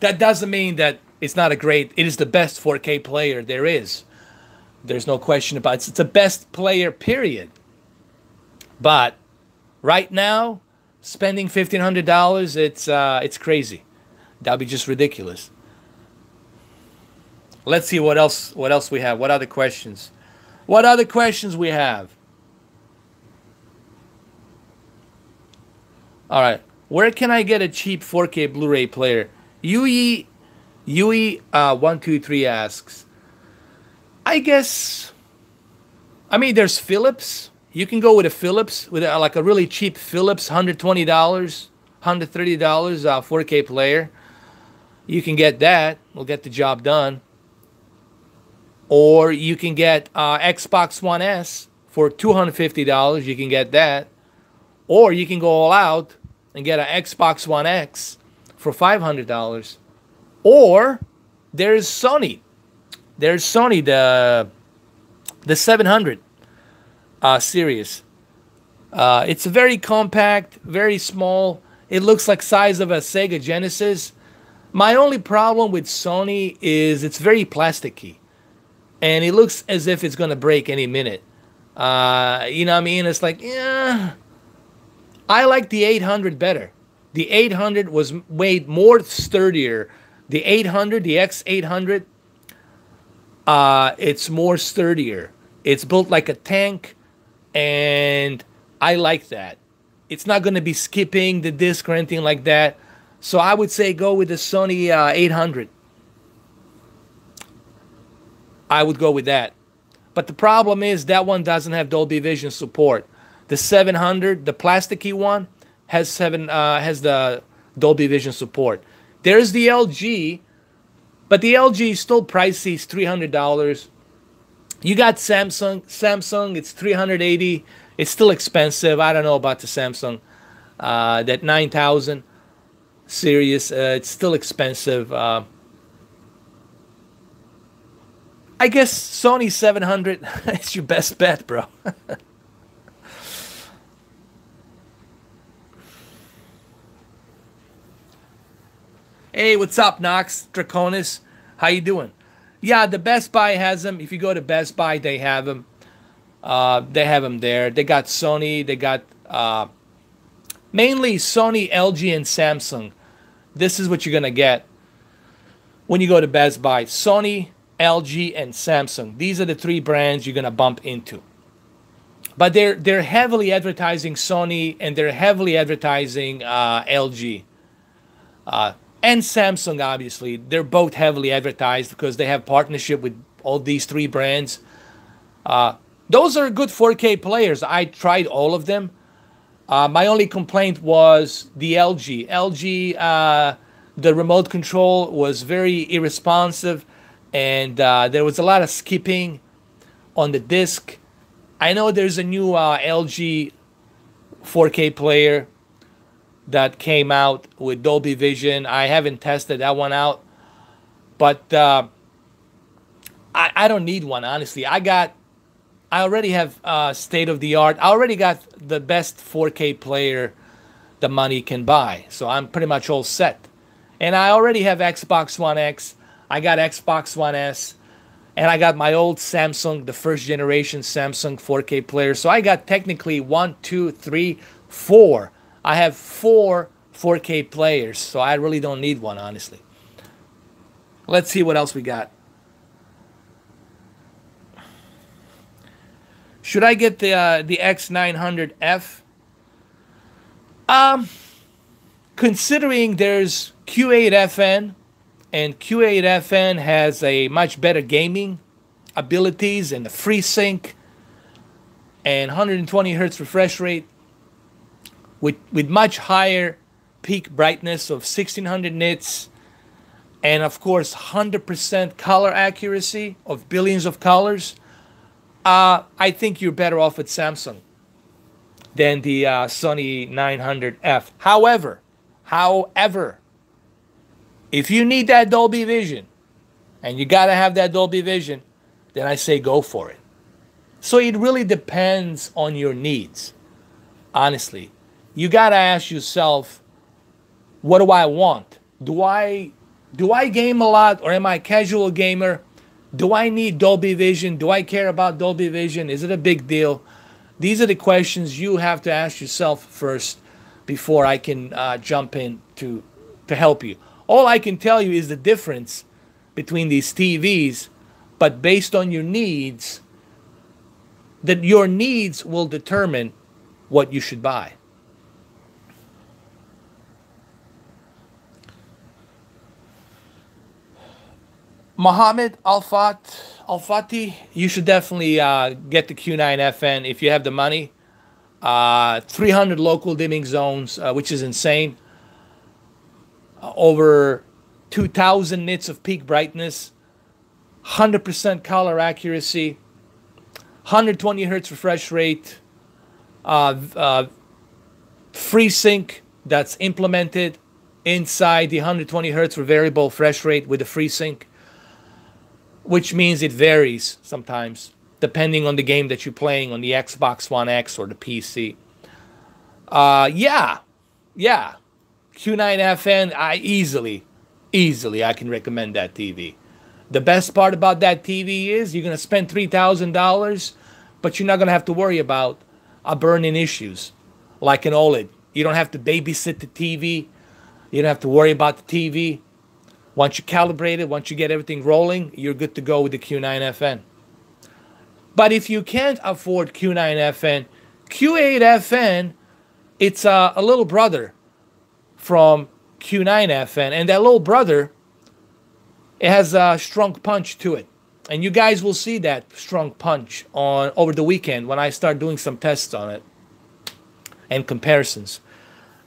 That doesn't mean that it's not it is the best 4K player there is. There's no question about it. It's the best player, period. But right now, spending $1,500, it's crazy. That'd be just ridiculous. Let's see what else we have. What other questions? What other questions we have? All right. Where can I get a cheap 4K Blu-ray player? Yui123 asks. I guess, I mean, there's Philips. You can go with a Philips, with like a really cheap Philips, $120, $130 4K player. You can get that. Will get the job done. Or you can get Xbox One S for $250. You can get that. Or you can go all out and get an Xbox One X for $500. Or there's Sony. There's Sony, the 700 series. It's very compact, very small. It looks like size of a Sega Genesis. My only problem with Sony is it's very plasticky. And it looks as if it's going to break any minute. You know what I mean? It's like, yeah. I like the 800 better. The 800 was way more sturdier. The 800, the X800, It's more sturdier. It's built like a tank, and I like that. It's not going to be skipping the disc or anything like that. So I would say go with the Sony 800. I would go with that. But the problem is that one doesn't have Dolby Vision support. The 700, the plasticky one, has the Dolby Vision support. There's the LG, but the LG is still pricey. It's $300. You got Samsung, it's $380. It's still expensive. I don't know about the Samsung. That 9000 series, it's still expensive. I guess Sony 700 is your best bet, bro. Hey, what's up, Nox Draconis? How you doing? Yeah, the Best Buy has them. If you go to Best Buy, they have them. They have them there. They got Sony. They got mainly Sony, LG, and Samsung. This is what you're gonna get when you go to Best Buy. Sony, LG, and Samsung. These are the three brands you're gonna bump into. But they're heavily advertising Sony, and they're heavily advertising LG. And Samsung, obviously. They're both heavily advertised because they have partnership with all these three brands. Those are good 4K players. I tried all of them. My only complaint was the LG. LG, the remote control was very irresponsive, and there was a lot of skipping on the disc. I know there's a new LG 4K player that came out with Dolby Vision. I haven't tested that one out, but I don't need one, honestly. I already have state-of-the-art. I already got the best 4K player the money can buy, so I'm pretty much all set. And I already have Xbox One X. I got Xbox One S, and I got my old Samsung, the first generation Samsung 4K player. So I got technically 1, 2, 3, 4. I have 4 4K players, so I really don't need one, honestly. Let's see what else we got. Should I get the X900F? Considering there's Q8FN, and Q8FN has a much better gaming abilities and the FreeSync and 120 Hz refresh rate with much higher peak brightness of 1600 nits, and of course 100% color accuracy of billions of colors, I think you're better off with Samsung than the Sony 900F. However, if you need that Dolby Vision, and you gotta have that Dolby Vision, then I say go for it. So it really depends on your needs, honestly. You gotta ask yourself, what do I want? Do I game a lot, or am I a casual gamer? Do I need Dolby Vision? Do I care about Dolby Vision? Is it a big deal? These are the questions you have to ask yourself first before I can jump in to help you. All I can tell you is the difference between these TVs, but based on your needs, that your needs will determine what you should buy. Mohammed Al-Fati, you should definitely get the Q9FN if you have the money. 300 local dimming zones, which is insane. Over 2,000 nits of peak brightness, 100% color accuracy, 120 Hz refresh rate, FreeSync that's implemented inside the 120 Hz for variable refresh rate with the FreeSync, which means it varies sometimes depending on the game that you're playing on the Xbox One X or the PC. Yeah. Q9FN, easily I can recommend that TV. The best part about that TV is you're going to spend $3,000, but you're not going to have to worry about burn-in issues like an OLED. You don't have to babysit the TV. You don't have to worry about the TV. Once you calibrate it, once you get everything rolling, you're good to go with the Q9FN. But if you can't afford Q9FN, Q8FN, it's a little brother from Q9FN, and that little brother, it has a strong punch to it. And you guys will see that strong punch on over the weekend when I start doing some tests on it and comparisons.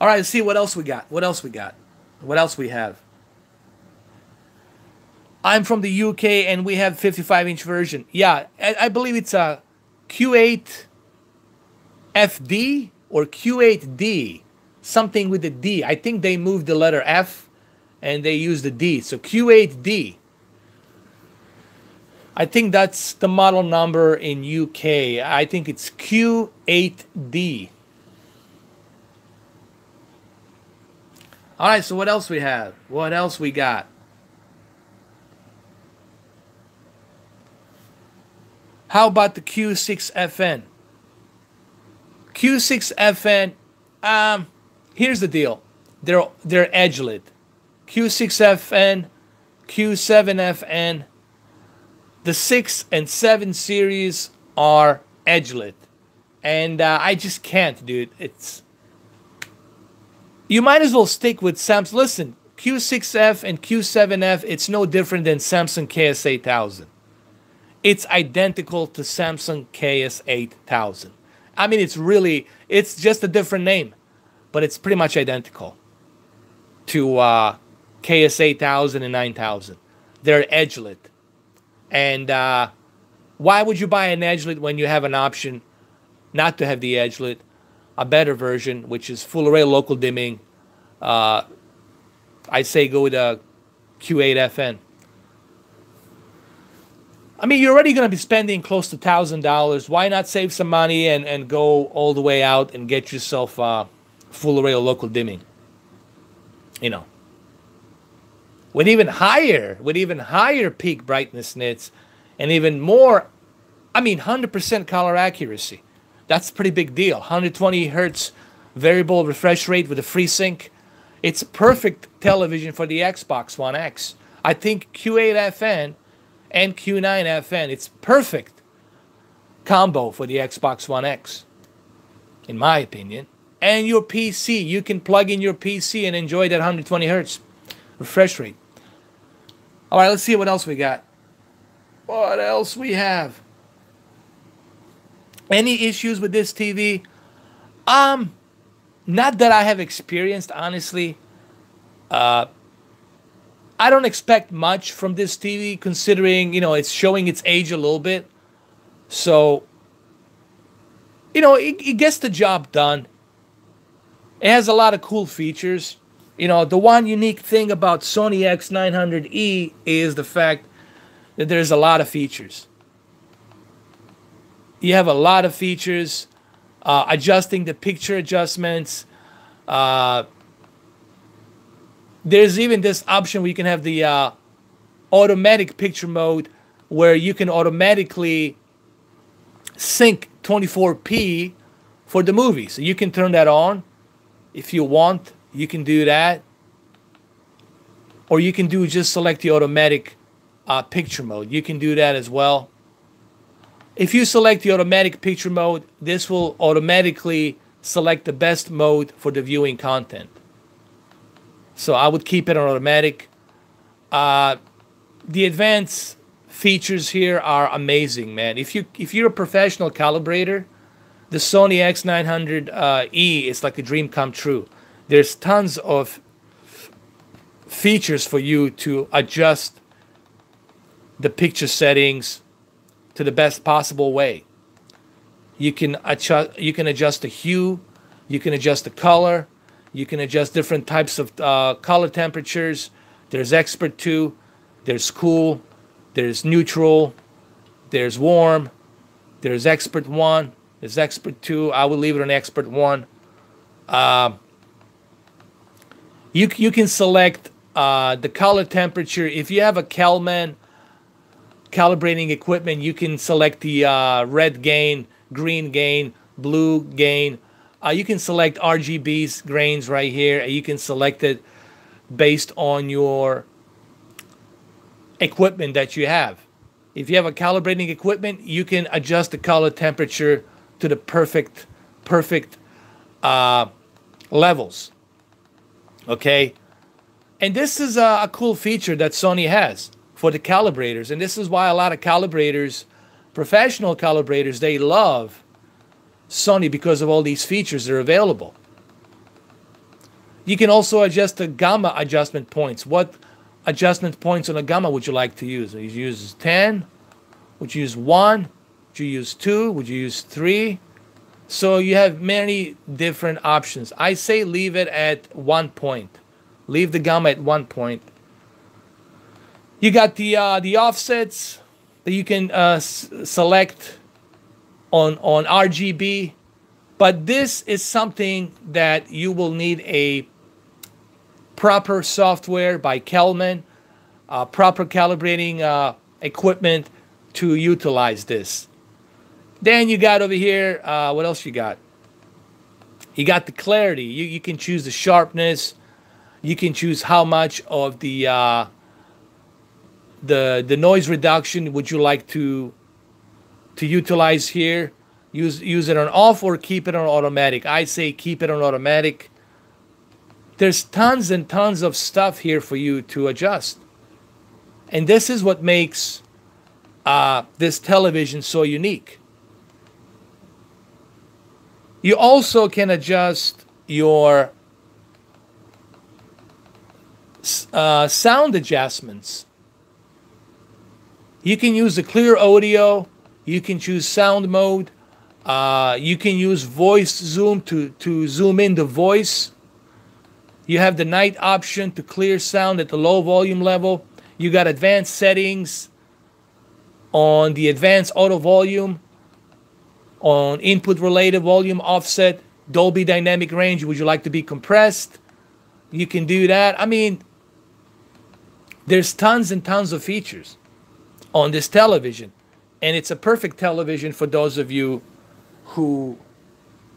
All right, let's see what else we got. What else we got? What else we have? I'm from the UK and we have 55-inch version. Yeah, I believe it's a Q8FD or Q8D. Something with the D. I think they moved the letter F and they used the D. So Q8D. I think that's the model number in UK. I think it's Q8D. All right, so what else we have? What else we got? How about the Q6FN? Q6FN, here's the deal. They're edge-lit. Q6FN, Q7FN, the 6 and 7 series are edge-lit. And I just can't, dude. You might as well stick with Samsung. Listen, Q6F and Q7F, it's no different than Samsung KS8000. It's identical to Samsung KS8000. I mean, it's just a different name, but it's pretty much identical to KS8000 and 9000. They're edge-lit. And why would you buy an edge-lit when you have an option not to have the edge-lit, a better version, which is full array local dimming? I'd say go with a Q8FN. I mean, you're already going to be spending close to $1,000. Why not save some money and go all the way out and get yourself full array local dimming? You know, with even higher peak brightness nits and even more, I mean, 100% color accuracy. That's a pretty big deal. 120 hertz variable refresh rate with a FreeSync. It's perfect television for the Xbox One X. I think Q8FN and Q9FN, it's perfect combo for the Xbox One X, in my opinion. And your PC, you can plug in your PC and enjoy that 120 hertz refresh rate. All right, let's see what else we got. What else we have? Any issues with this TV? Not that I have experienced, honestly. I don't expect much from this TV, considering, you know, it's showing its age a little bit. So, you know, it gets the job done. It has a lot of cool features. You know, the one unique thing about Sony X900E is the fact that there's a lot of features. You have a lot of features, adjusting the picture adjustments. There's even this option where you can have the automatic picture mode, where you can automatically sync 24p for the movie. So you can turn that on if you want. You can do that. Or you can just select the automatic picture mode. You can do that as well. If you select the automatic picture mode, this will automatically select the best mode for the viewing content. So I would keep it on automatic. The advanced features here are amazing, man. If you're a professional calibrator, the Sony X900E is like a dream come true. There's tons of features for you to adjust the picture settings to the best possible way. You can adjust the hue, you can adjust the color. You can adjust different types of color temperatures. There's Expert 2, there's Cool, there's Neutral, there's Warm, there's Expert 1, there's Expert 2. I will leave it on Expert 1. You can select the color temperature. If you have a Kelman calibrating equipment, you can select the red gain, green gain, blue gain. You can select RGB's grains right here. You can select it based on your equipment that you have. If you have a calibrating equipment, you can adjust the color temperature to the perfect levels. Okay, and this is a cool feature that Sony has for the calibrators, and this is why a lot of calibrators, professional calibrators, they love Sony because of all these features that are available. You can also adjust the gamma adjustment points. What adjustment points on a gamma would you like to use? Would you use 10? Would you use 1? Would you use 2? Would you use 3? So you have many different options. I say leave it at 1 point. Leave the gamma at 1 point. You got the offsets that you can select on RGB, but this is something that you will need a proper software by Kelman, proper calibrating equipment to utilize this. Then you got over here, what else you got? You got the clarity. You can choose the sharpness. You can choose how much of the noise reduction would you like to utilize here. Use it on off or keep it on automatic. I say keep it on automatic. There's tons and tons of stuff here for you to adjust. And this is what makes this television so unique. You also can adjust your sound adjustments. You can use the clear audio. You can choose sound mode. You can use voice zoom to zoom in the voice. You have the night option to clear sound at the low volume level. You got advanced settings on the advanced auto volume, on input related volume offset, Dolby dynamic range. Would you like to be compressed? You can do that. I mean, there's tons and tons of features on this television, and it's a perfect television for those of you who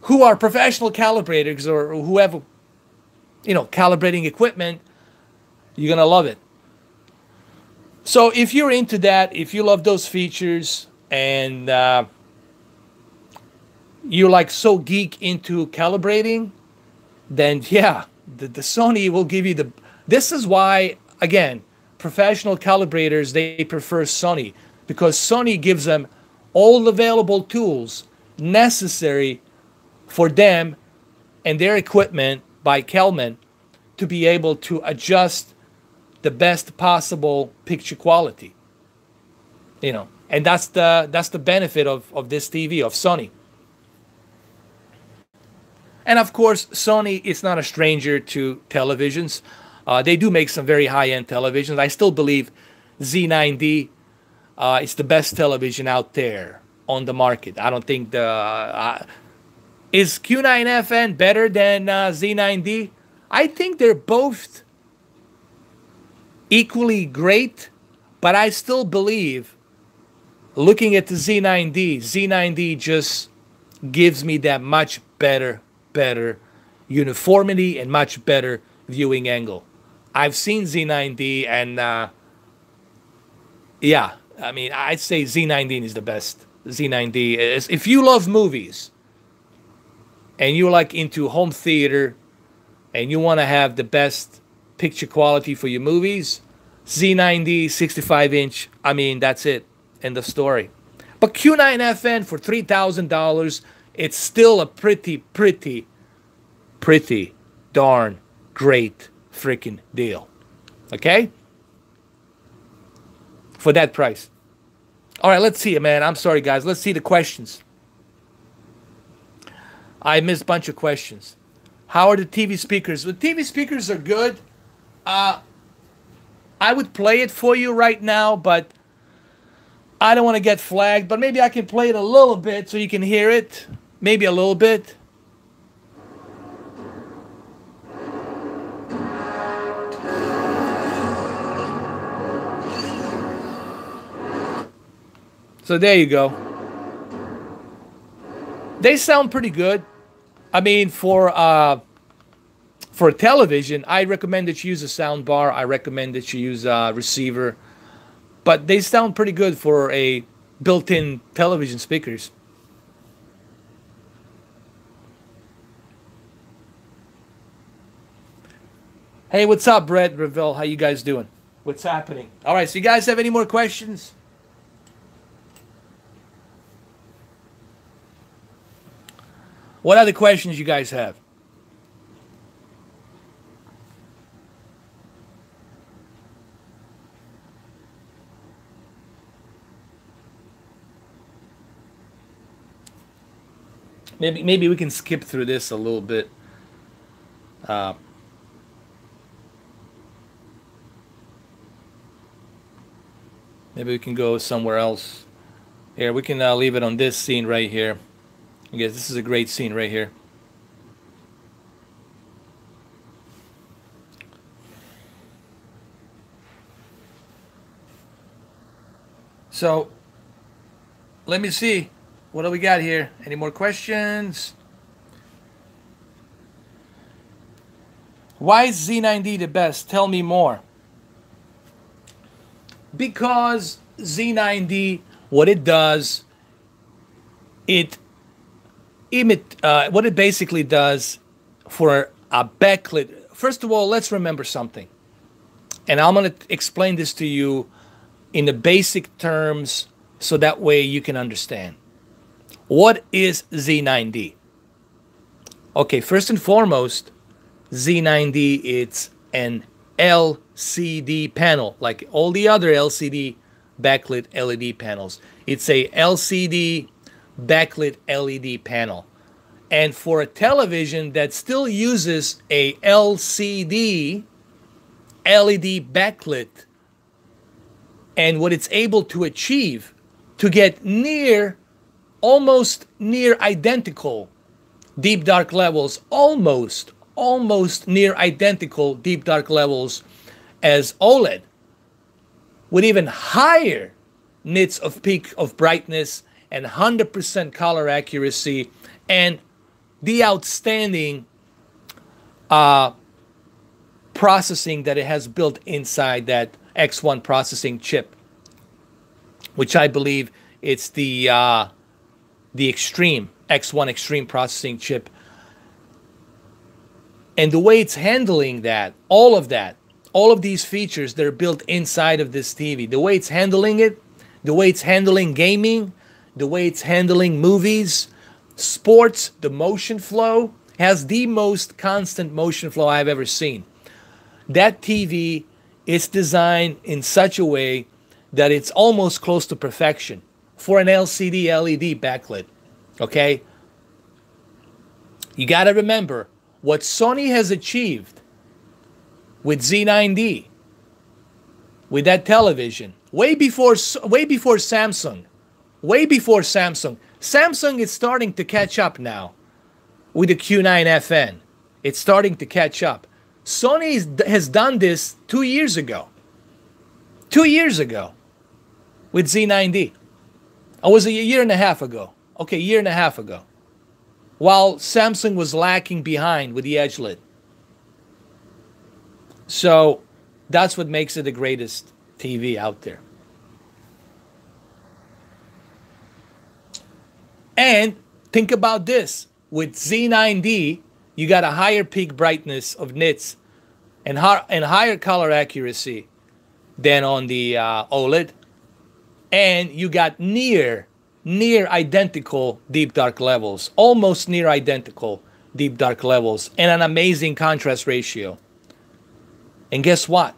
are professional calibrators or who have, calibrating equipment. You're gonna love it. So if you're into that, if you love those features, and you're like so geek into calibrating, then yeah, the Sony will give you the. This is why, again, professional calibrators, they prefer Sony, because Sony gives them all the available tools necessary for them and their equipment by Kelman to be able to adjust the best possible picture quality. And that's the benefit of this TV, of Sony. And of course, Sony is not a stranger to televisions. They do make some very high-end televisions. I still believe Z9D is the best television out there on the market. I don't think is Q9FN better than Z9D? I think they're both equally great, but I still believe, looking at the Z9D just gives me that much better uniformity and much better viewing angle. I've seen Z9D, and yeah, I mean, I'd say Z9D is the best. Z9D is, if you love movies and you're like into home theater and you want to have the best picture quality for your movies, Z9D 65-inch, I mean, that's it. End of story. But Q9FN for $3,000, it's still a pretty darn great freaking deal. Okay? For that price. All right, let's see it, man. I'm sorry, guys. Let's see the questions. I missed a bunch of questions. How are the TV speakers? The TV speakers are good. I would play it for you right now, but I don't want to get flagged. But maybe I can play it a little bit so you can hear it. Maybe a little bit. So there you go. They sound pretty good. I mean, for television, I recommend that you use a sound bar. I recommend that you use a receiver. but they sound pretty good for a built-in television speakers. Hey, what's up, Brett Revelle? How you guys doing? What's happening? All right, so you guys have any more questions? What other questions you guys have? Maybe we can skip through this a little bit. Maybe we can go somewhere else. Here, we can leave it on this scene right here. I guess this is a great scene right here. So, let me see. What do we got here? Any more questions? Why is Z9D the best? Tell me more. Because Z9D, what it does, what it basically does for a backlit. First of all, let's remember something. And I'm going to explain this to you in the basic terms so that way you can understand. What is Z9D? Okay, first and foremost, Z9D, it's an LCD panel, like all the other LCD backlit LED panels. It's a LCD backlit LED panel. And for a television that still uses a LCD LED backlit, and what it's able to achieve to get almost near identical deep dark levels, almost near identical deep dark levels as OLED, with even higher nits of peak of brightness and 100% color accuracy, and the outstanding processing that it has built inside that X1 processing chip, which I believe it's the Extreme, X1 Extreme processing chip. And the way it's handling that, all of these features that are built inside of this TV, the way it's handling it, the way it's handling gaming, the way it's handling movies, sports, the motion flow, has the most constant motion flow I've ever seen. That TV is designed in such a way that it's almost close to perfection for an LCD LED backlit. Okay? You got to remember what Sony has achieved with Z9D, with that television, way before Samsung. Samsung is starting to catch up now with the Q9FN. It's starting to catch up. Sony has done this 2 years ago. 2 years ago with Z9D. It was a year and a half ago. Okay, a year and a half ago. While Samsung was lacking behind with the edge-lit. So that's what makes it the greatest TV out there. And think about this. With Z9D, you got a higher peak brightness of nits and higher color accuracy than on the OLED. And you got near identical deep dark levels, almost near identical deep dark levels, and an amazing contrast ratio. And guess what?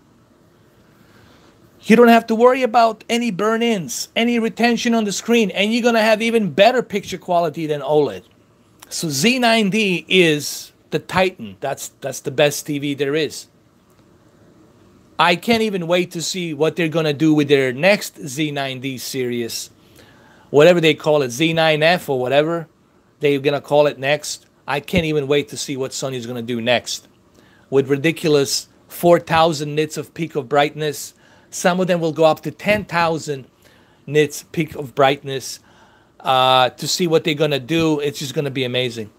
You don't have to worry about any burn-ins, any retention on the screen, and you're going to have even better picture quality than OLED. So Z9D is the Titan. That's the best TV there is. I can't even wait to see what they're going to do with their next Z9D series. Whatever they call it, Z9F or whatever they're going to call it next. I can't even wait to see what Sony's going to do next. With ridiculous 4,000 nits of peak of brightness. Some of them will go up to 10,000 nits peak of brightness. To see what they're going to do, it's just going to be amazing.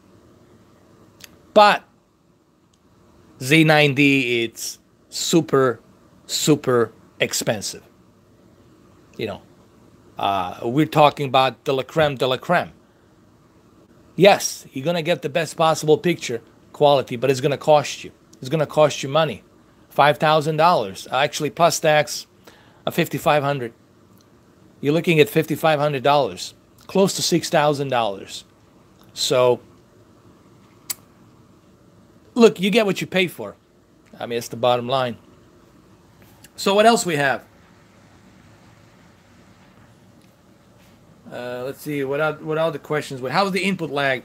But Z9D, it's super expensive. You know, we're talking about the la creme de la creme. Yes, you're going to get the best possible picture quality, but it's going to cost you. It's going to cost you money. $5,000. Actually, plus tax, $5,500. You're looking at $5,500, close to $6,000. So, look, you get what you pay for. I mean, it's the bottom line. So what else we have? Let's see, what are the questions? How's the input lag?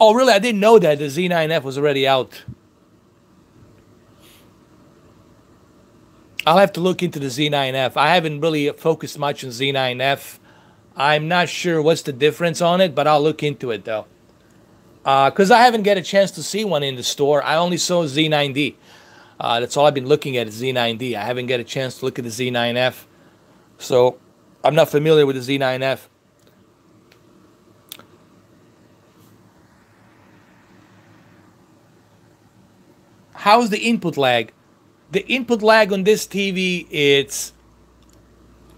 Oh, really? I didn't know that the Z9F was already out. I'll have to look into the Z9F. I haven't really focused much on Z9F. I'm not sure what's the difference on it, but I'll look into it, though. Because I haven't got a chance to see one in the store. I only saw Z9D. That's all I've been looking at is Z9D. I haven't got a chance to look at the Z9F. So, I'm not familiar with the Z9F. How's the input lag? The input lag on this TV,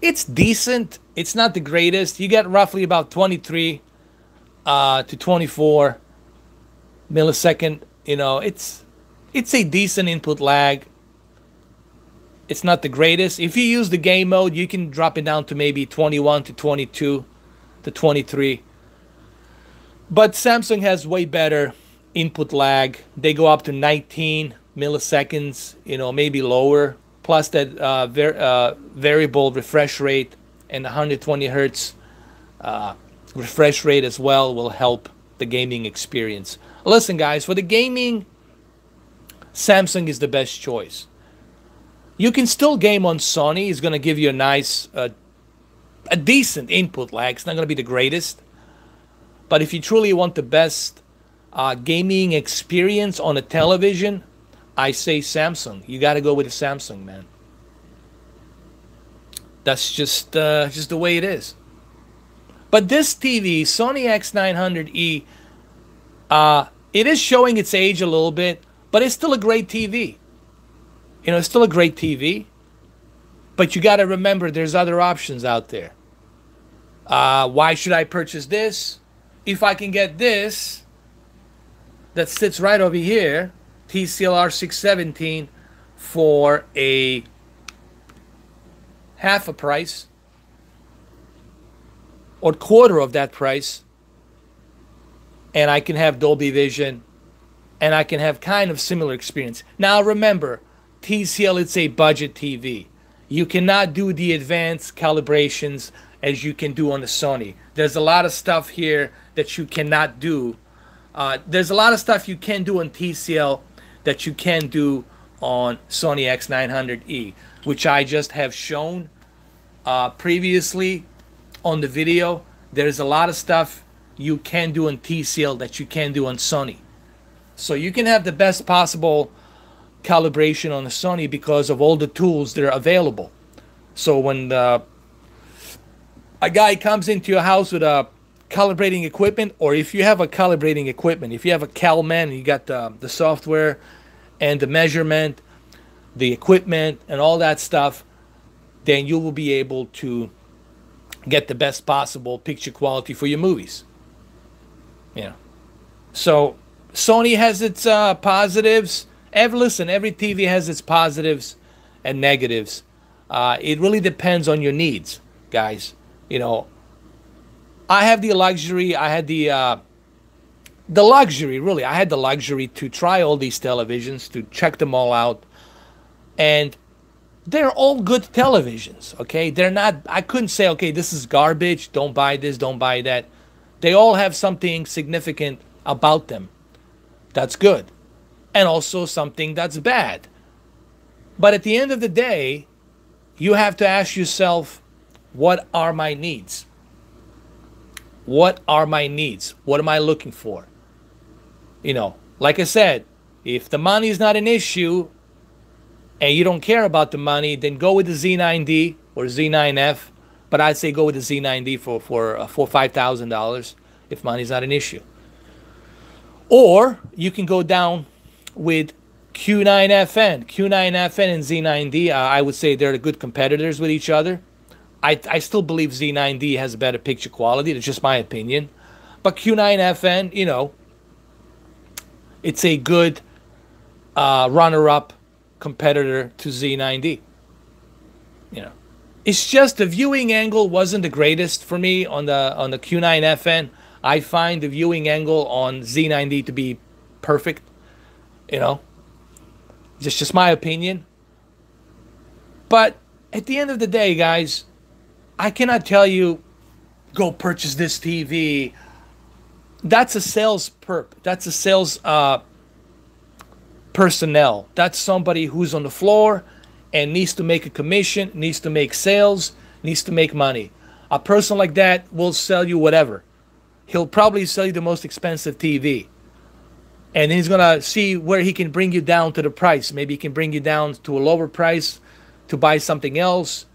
it's decent. It's not the greatest. You get roughly about 23 to 24 millisecond. You know, it's a decent input lag. It's not the greatest. If you use the game mode, you can drop it down to maybe 21 to 22 to 23. But Samsung has way better input lag. They go up to 19 milliseconds, you know, maybe lower. Plus that variable refresh rate and 120 hertz refresh rate as well will help the gaming experience. Listen, guys, for the gaming, Samsung is the best choice. You can still game on Sony. It's going to give you a nice, a decent input lag. It's not going to be the greatest. But if you truly want the best gaming experience on a television, I say Samsung. You got to go with a Samsung, man. That's just the way it is. But this TV, Sony X900E, it is showing its age a little bit, but it's still a great TV. You know, it's still a great TV. But you got to remember, there's other options out there. Why should I purchase this? If I can get this, that sits right over here, TCL R617, for a half a price, or quarter of that price, and I can have Dolby Vision, and I can have kind of similar experience. Now remember, TCL, it's a budget TV. You cannot do the advanced calibrations as you can do on the Sony. There's a lot of stuff here that you cannot do. There's a lot of stuff you can do on TCL that you can do on Sony X900E, which I just have shown previously on the video. There's a lot of stuff you can do on TCL that you can do on Sony. So you can have the best possible calibration on the Sony because of all the tools that are available. So when a guy comes into your house with a calibrating equipment, or if you have a calibrating equipment, if you have a CalMan, you got the software and the measurement, the equipment and all that stuff, then you will be able to get the best possible picture quality for your movies. Yeah. So Sony has its positives. Listen, every TV has its positives and negatives. It really depends on your needs, guys. You know, I have the luxury. I had the luxury, really. I had the luxury to try all these televisions, to check them all out, and they're all good televisions. Okay, they're not. I couldn't say, okay, this is garbage. Don't buy this. Don't buy that. They all have something significant about them that's good, and also something that's bad. But at the end of the day, you have to ask yourself, what are my needs? What are my needs? What am I looking for? You know, like I said, if the money is not an issue and you don't care about the money, then go with the Z9D or Z9F. But I'd say go with the Z9D for $5,000 if money's not an issue. Or you can go down with Q9FN and Z9D, I would say they're good competitors with each other. I still believe Z9D has a better picture quality. That's just my opinion. But Q9FN, you know, it's a good runner-up competitor to Z9D. You know, it's just the viewing angle wasn't the greatest for me on the Q9FN. I find the viewing angle on Z9D to be perfect. You know, just my opinion. But at the end of the day, guys, I cannot tell you, go purchase this TV. That's a sales perp. That's a sales personnel. That's somebody who's on the floor and needs to make a commission, needs to make sales, needs to make money. A person like that will sell you whatever. He'll probably sell you the most expensive TV. And he's going to see where he can bring you down to the price. Maybe he can bring you down to a lower price to buy something else,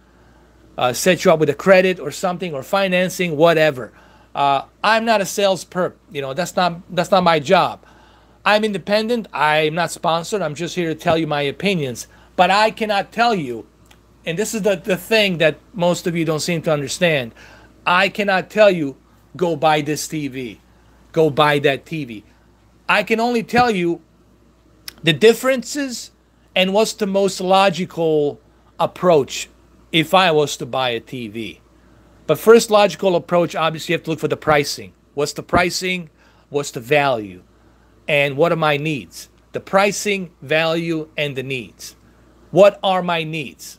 set you up with a credit or something, or financing, whatever. I'm not a sales perp. You know, that's not my job. I'm independent. I'm not sponsored. I'm just here to tell you my opinions. But I cannot tell you, and this is the thing that most of you don't seem to understand, I cannot tell you, go buy this TV, go buy that TV. I can only tell you the differences and what's the most logical approach if I was to buy a TV. But first logical approach, obviously you have to look for the pricing. What's the pricing? What's the value? And what are my needs? The pricing, value, and the needs. What are my needs?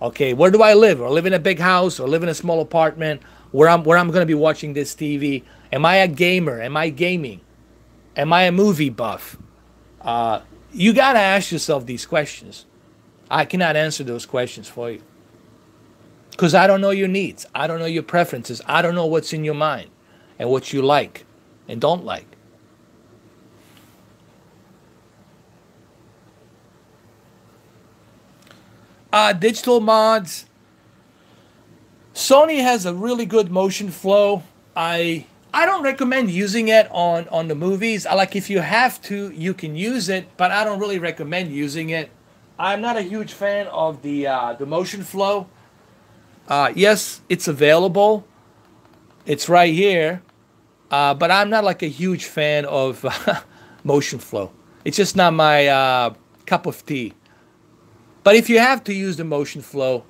Okay, where do I live? Or live in a big house, or live in a small apartment where I'm going to be watching this TV? Am I a gamer? Am I gaming? Am I a movie buff? You got to ask yourself these questions. I cannot answer those questions for you, because I don't know your needs. I don't know your preferences. I don't know what's in your mind and what you like and don't like. Digital mods. Sony has a really good motion flow. I don't recommend using it on the movies. Like, if you have to, you can use it, but I don't really recommend using it. I'm not a huge fan of the motion flow. Yes, it's available. It's right here. But I'm not like a huge fan of motion flow. It's just not my cup of tea. But if you have to use the motion flow,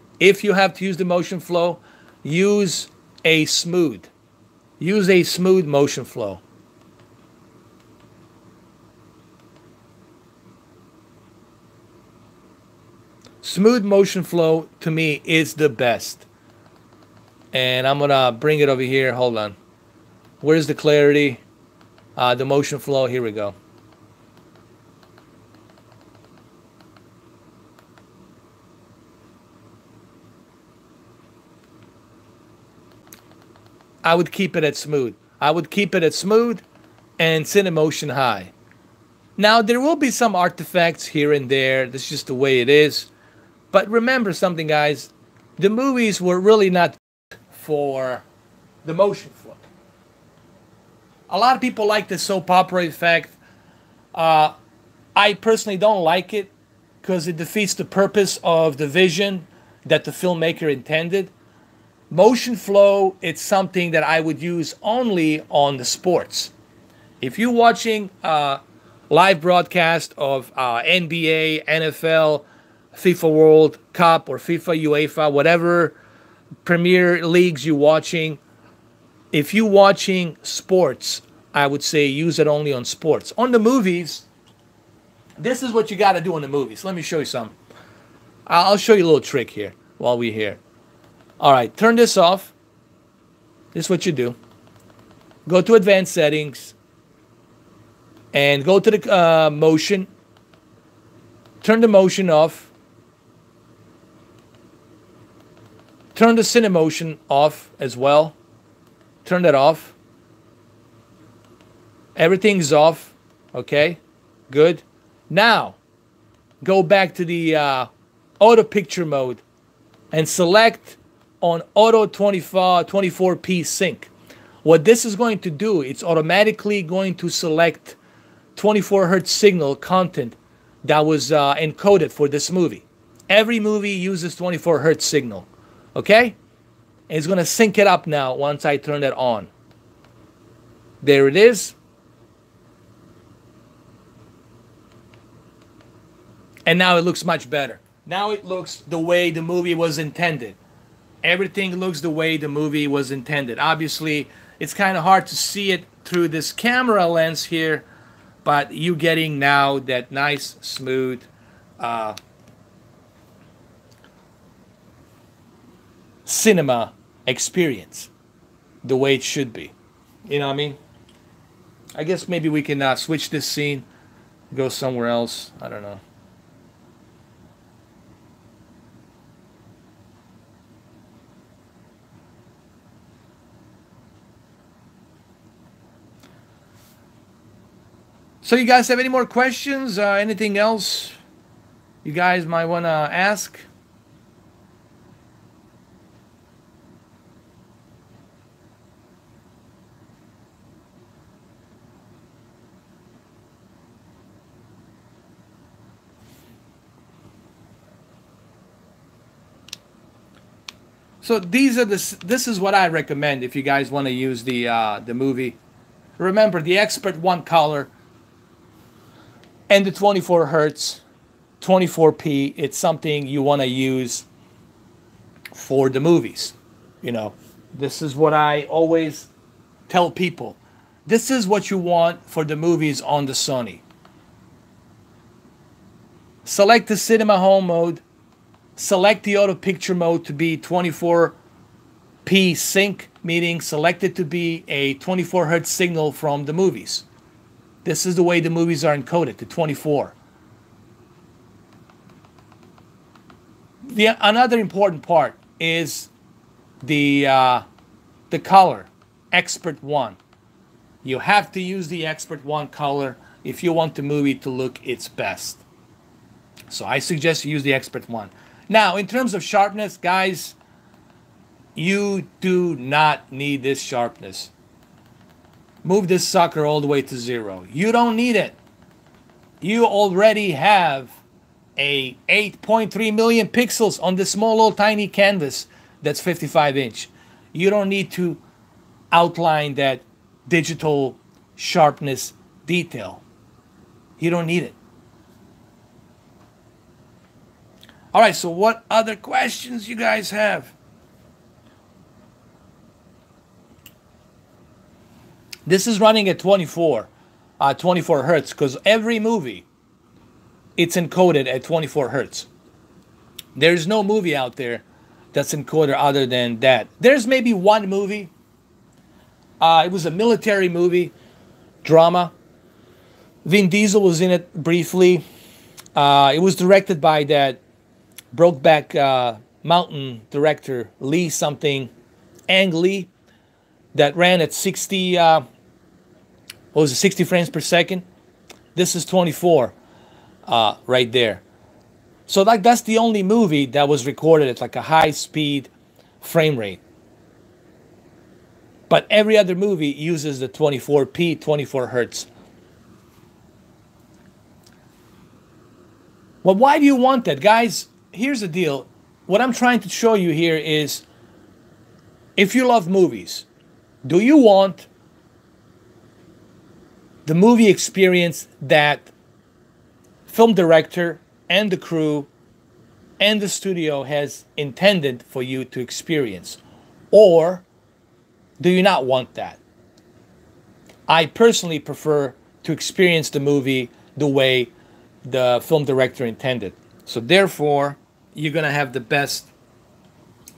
use a smooth. Use a smooth motion flow. Smooth motion flow, to me, is the best. And I'm going to bring it over here. Hold on. Where's the clarity? The motion flow. Here we go. I would keep it at smooth. I would keep it at smooth and Cinemotion high. Now, there will be some artifacts here and there. That's just the way it is. But remember something, guys. The movies were really not for the motion flow. A lot of people like the soap opera effect. I personally don't like it because it defeats the purpose of the vision that the filmmaker intended. Motion flow, it's something that I would use only on the sports. If you're watching live broadcast of NBA, NFL, FIFA World Cup, or FIFA, UEFA, whatever Premier Leagues you're watching, if you're watching sports, I would say use it only on sports. On the movies, this is what you got to do on the movies. Let me show you some. I'll show you a little trick here while we're here. All right, turn this off. This is what you do. Go to Advanced Settings and go to the motion. Turn the motion off. Turn the Cinemotion off as well. Turn that off. Everything's off. Okay, good. Now, go back to the auto picture mode and select on auto 24p sync. What this is going to do, it's automatically going to select 24 Hz signal content that was encoded for this movie. Every movie uses 24 hertz signal. Okay? And it's going to sync it up now once I turn that on. There it is. And now it looks much better. Now it looks the way the movie was intended. Everything looks the way the movie was intended. Obviously, it's kind of hard to see it through this camera lens here, but you're getting now that nice, smooth, cinema experience, the way it should be. You know what I mean? I guess maybe we can switch this scene, go somewhere else. I don't know. So you guys have any more questions? Anything else you guys might want to ask? So these are this is what I recommend if you guys want to use the movie. Remember the Expert 1 color and the 24 hertz, 24p. It's something you want to use for the movies. You know, this is what I always tell people. This is what you want for the movies on the Sony. Select the cinema home mode. Select the auto picture mode to be 24p sync, meaning select it to be a 24 hertz signal from the movies. This is the way the movies are encoded, to 24. Another important part is the color, Expert 1. You have to use the Expert 1 color if you want the movie to look its best. So I suggest you use the Expert 1. Now, in terms of sharpness, guys, you do not need this sharpness. Move this sucker all the way to 0. You don't need it. You already have a 8.3 million pixels on this small little tiny canvas that's 55 inch. You don't need to outline that digital sharpness detail. You don't need it. All right, so what other questions you guys have? This is running at 24 hertz because every movie, it's encoded at 24 hertz. There's no movie out there that's encoded other than that. There's maybe one movie. It was a military movie, drama. Vin Diesel was in it briefly. It was directed by that Brokeback Mountain director, Lee something, Ang Lee, that ran at 60, what was it, 60 frames per second? This is 24 right there. So like that's the only movie that was recorded at like a high-speed frame rate. But every other movie uses the 24p, 24 hertz. Well, why do you want that? Guys, here's the deal. What I'm trying to show you here is, if you love movies, do you want the movie experience that film director and the crew and the studio has intended for you to experience? Or do you not want that? I personally prefer to experience the movie the way the film director intended. So therefore, you're going to have the best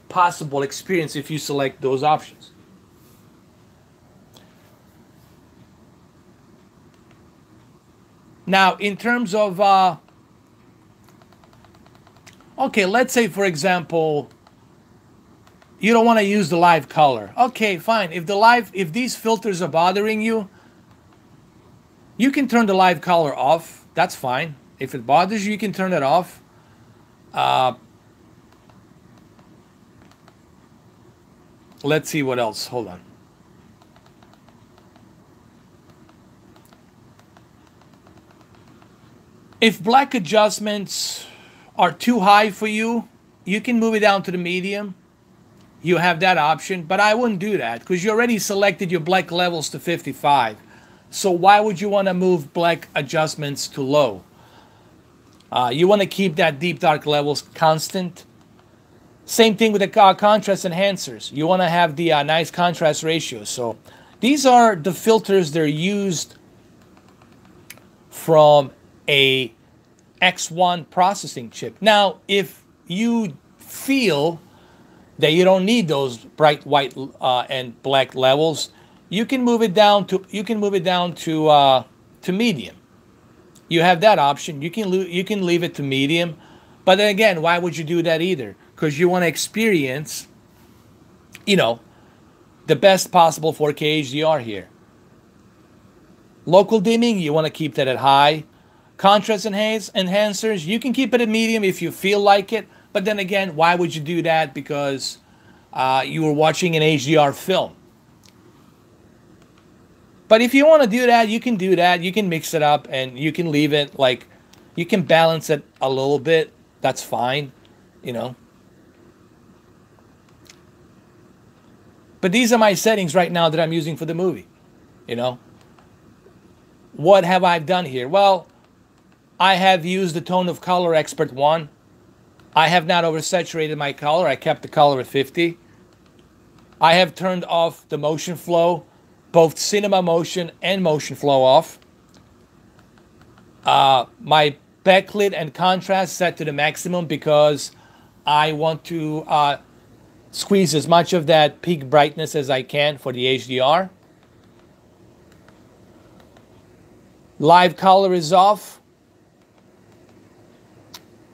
possible experience if you select those options. Now, in terms of, okay, let's say, for example, you don't want to use the live color. Okay, fine. If these filters are bothering you, you can turn the live color off. That's fine. If it bothers you, you can turn it off. Let's see what else. Hold on. If black adjustments are too high for you, you can move it down to the medium. You have that option, but I wouldn't do that because you already selected your black levels to 55. So why would you want to move black adjustments to low? You want to keep that deep dark levels constant. Same thing with the contrast enhancers. You want to have the nice contrast ratio. So these are the filters that are used from a X1 processing chip. Now, if you feel that you don't need those bright white and black levels, you can move it down to medium. You have that option. You can leave it to medium, but then again, why would you do that either? Because you want to experience, you know, the best possible 4K HDR here. Local dimming, you want to keep that at high. Contrast enhancers, you can keep it at medium if you feel like it. But then again, why would you do that? Because you were watching an HDR film. But if you want to do that, you can do that. You can mix it up and you can leave it like, you can balance it a little bit. That's fine, you know. But these are my settings right now that I'm using for the movie, you know. What have I done here? Well, I have used the Tone of Color Expert 1. I have not oversaturated my color. I kept the color at 50. I have turned off the motion flow, both cinema motion and motion flow off. My backlit and contrast set to the maximum because I want to squeeze as much of that peak brightness as I can for the HDR. Live color is off.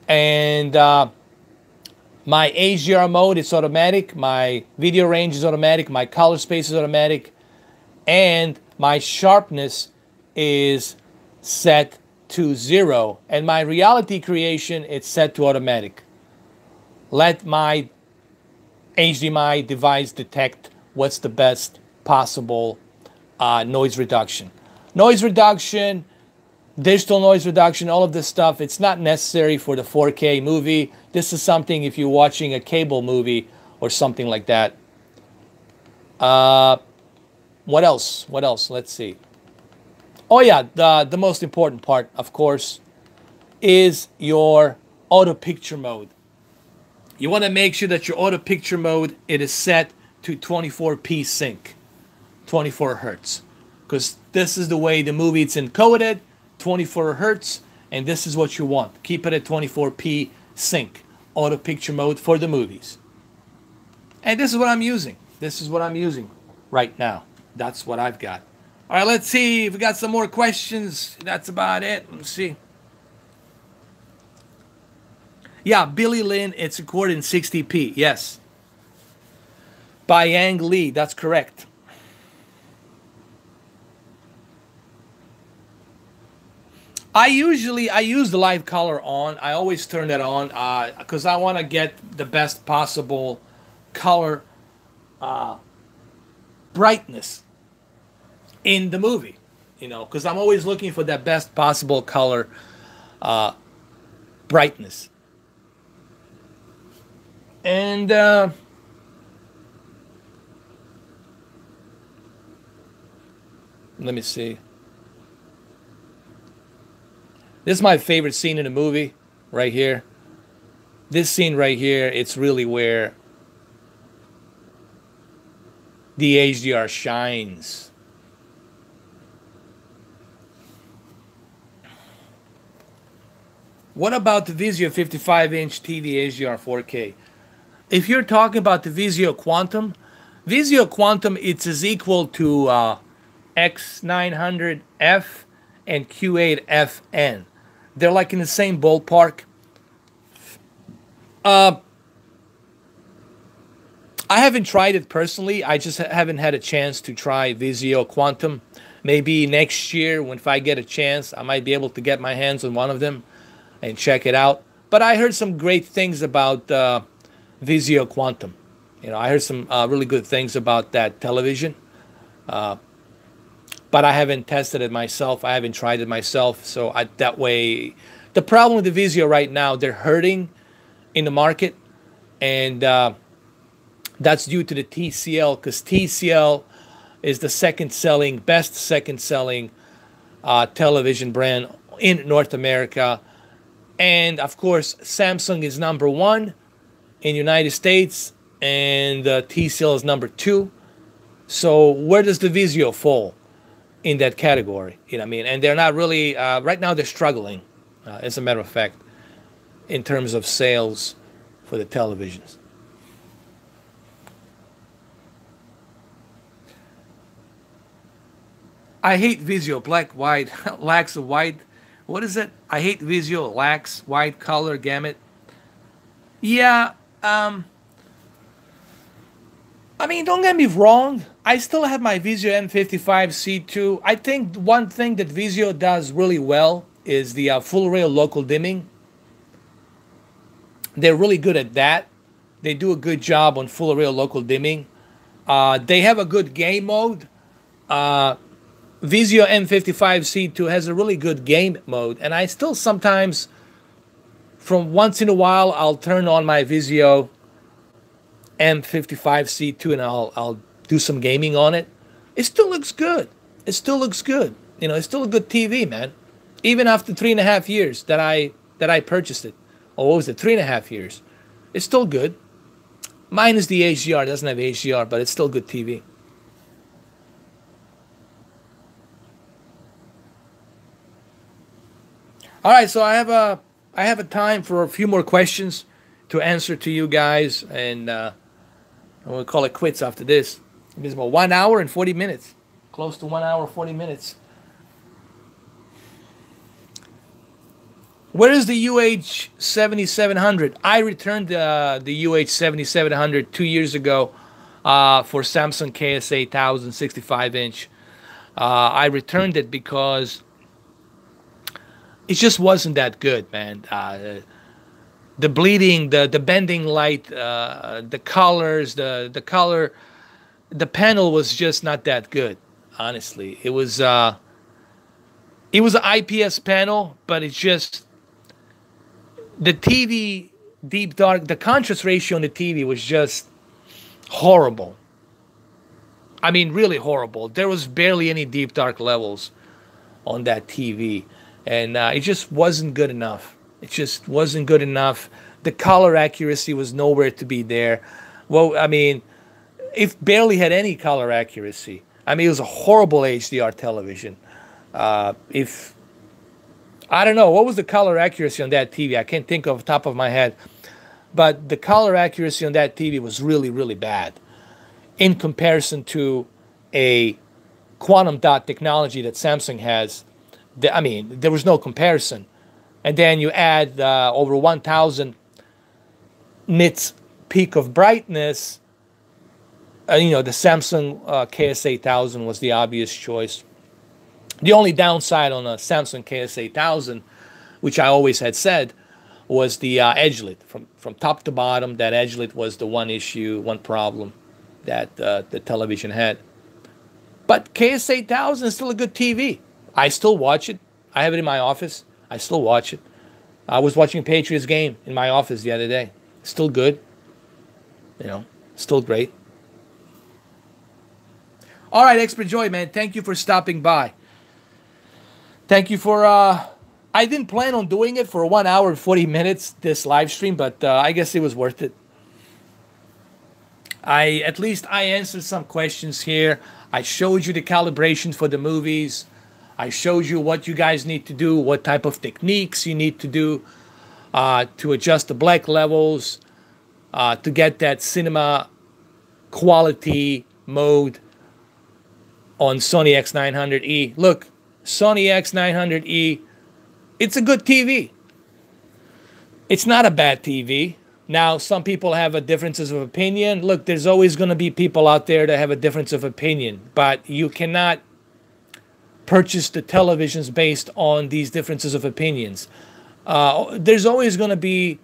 And my HDR mode is automatic. My video range is automatic. My color space is automatic. And my sharpness is set to 0. And my reality creation is set to automatic. Let my HDMI device detect what's the best possible noise reduction. Noise reduction, digital noise reduction, all of this stuff, it's not necessary for the 4K movie. This is something if you're watching a cable movie or something like that. What else? What else? Let's see. Oh yeah, the most important part, of course, is your auto picture mode. You want to make sure that your auto picture mode, it is set to 24p sync, 24 hertz. Because this is the way the movie is encoded, 24 hertz, and this is what you want. Keep it at 24p sync, auto picture mode for the movies. And this is what I'm using. This is what I'm using right now. That's what I've got. All right, let's see if we got some more questions. That's about it. Let's see. Yeah, Billy Lynn, it's recorded in 60p. Yes. By Yang Lee, that's correct. I use the live color on. I always turn that on because I want to get the best possible color brightness in the movie, you know, because I'm always looking for that best possible color brightness. And let me see. This is my favorite scene in the movie, right here. This scene right here, it's really where the HDR shines. What about the Vizio 55-inch TV HDR 4K? If you're talking about the Vizio Quantum, it's is equal to X900F and Q8FN. They're like in the same ballpark. I haven't tried it personally. I just haven't had a chance to try Vizio Quantum. Maybe next year, if I get a chance, I might be able to get my hands on one of them and check it out. But I heard some great things about Vizio Quantum. You know, I heard some really good things about that television. but I haven't tested it myself. I haven't tried it myself. So that way, the problem with the Vizio right now, they're hurting in the market, and that's due to the TCL, because TCL is the best second selling television brand in North America. And of course, Samsung is number 1 in United States, and TCL is number 2. So where does the Vizio fall in that category? You know what I mean? And they're not really, right now they're struggling, as a matter of fact, in terms of sales for the televisions. I hate Vizio, black, white, lacks of white. What is it? I hate Vizio, lacks white color gamut. Yeah, I mean, don't get me wrong. I still have my Vizio M55C2. I think one thing that Vizio does really well is the full rail local dimming. They're really good at that. They do a good job on full rail local dimming. They have a good game mode. Vizio M55C2 has a really good game mode, and I still sometimes, from once in a while, I'll turn on my Vizio M55C2 and I'll do some gaming on it. It still looks good. It still looks good. You know, it's still a good TV, man. Even after 3.5 years that I purchased it, or what was it, 3.5 years, it's still good. Minus the HDR. It doesn't have HDR, but it's still good TV. All right, so I have a time for a few more questions to answer to you guys, and we'll call it quits after this. It's about 1 hour and 40 minutes, close to 1 hour 40 minutes. Where is the UH7700? I returned the UH7700 2 years ago for Samsung KSA 1000 65-inch. I returned it because it just wasn't that good, man. The bleeding, the bending light, the colors, the color, the panel was just not that good. Honestly, it was an IPS panel, but it's just the TV deep dark. The contrast ratio on the TV was just horrible. I mean, really horrible. There was barely any deep dark levels on that TV. And it just wasn't good enough. It just wasn't good enough. The color accuracy was nowhere to be there. Well, I mean, it barely had any color accuracy. I mean, it was a horrible HDR television. I don't know, what was the color accuracy on that TV? I can't think off the top of my head. But the color accuracy on that TV was really, really bad in comparison to a quantum dot technology that Samsung has. I mean, there was no comparison. And then you add over 1,000 nits peak of brightness. You know, the Samsung KSA 1000 was the obvious choice. The only downside on a Samsung KSA 1000, which I always had said, was the edgelit. From top to bottom, that edgelit was the one issue, one problem that the television had. But KSA 1000 is still a good TV. I still watch it. I have it in my office. I still watch it. I was watching Patriots game in my office the other day. Still good. You know, still great. All right, Expert Joy, man. Thank you for stopping by. Thank you for... I didn't plan on doing it for 1 hour and 40 minutes, this live stream, but I guess it was worth it. At least I answered some questions here. I showed you the calibrations for the movies. I showed you what you guys need to do, what type of techniques you need to do to adjust the black levels, to get that cinema quality mode on Sony X900E. Look, Sony X900E, it's a good TV. It's not a bad TV. Now, some people have a differences of opinion. Look, there's always going to be people out there that have a difference of opinion, but you cannot purchase the televisions based on these differences of opinions. There's always going to be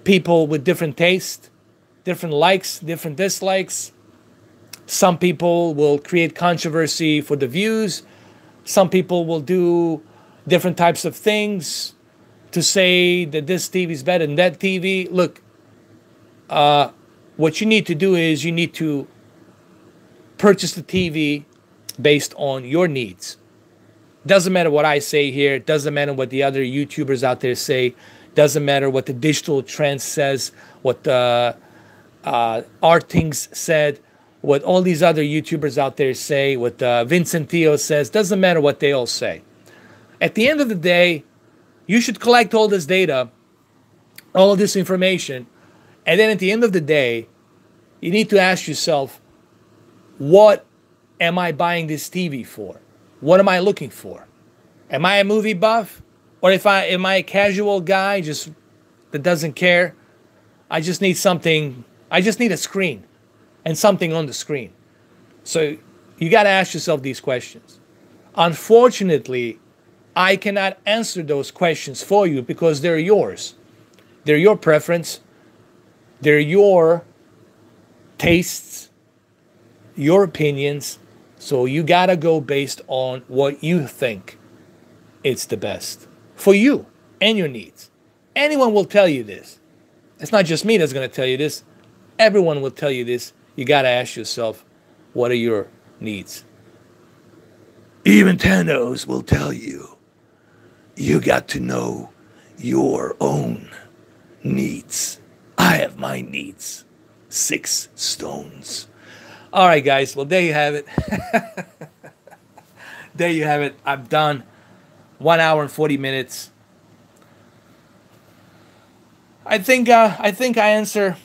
people with different tastes, different likes, different dislikes. Some people will create controversy for the views. Some people will do different types of things to say that this TV is better than that TV. Look, what you need to do is you need to purchase the TV based on your needs. Doesn't matter what I say here. Doesn't matter what the other YouTubers out there say. Doesn't matter what the digital trend says, what the Artings said, what all these other YouTubers out there say, what Vincent Theo says. Doesn't matter what they all say. At the end of the day, you should collect all this data, all of this information, and then at the end of the day, you need to ask yourself, what am I buying this TV for? What am I looking for? Am I a movie buff? Or am I a casual guy just that doesn't care? I just need something. I just need a screen and something on the screen. So you got to ask yourself these questions. Unfortunately, I cannot answer those questions for you because they're yours. They're your preference. They're your tastes, your opinions. So you got to go based on what you think it's the best for you and your needs. Anyone will tell you this. It's not just me that's going to tell you this. Everyone will tell you this. You got to ask yourself, what are your needs? Even Thanos will tell you, you got to know your own needs. I have my needs. 6 stones. All right, guys. Well, there you have it. There you have it. I'm done. 1 hour and 40 minutes. I think I answer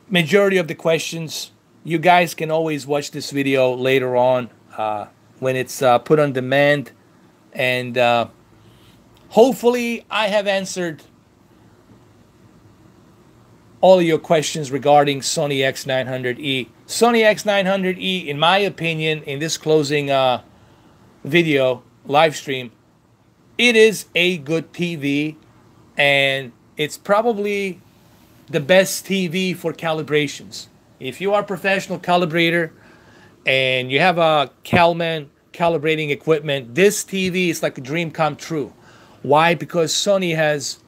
majority of the questions. You guys can always watch this video later on when it's put on demand, and hopefully I have answered all of your questions regarding Sony X900E. Sony X900E, in my opinion, in this closing video, live stream, it is a good TV, and it's probably the best TV for calibrations. If you are a professional calibrator and you have a Calman calibrating equipment, this TV is like a dream come true. Why? Because Sony has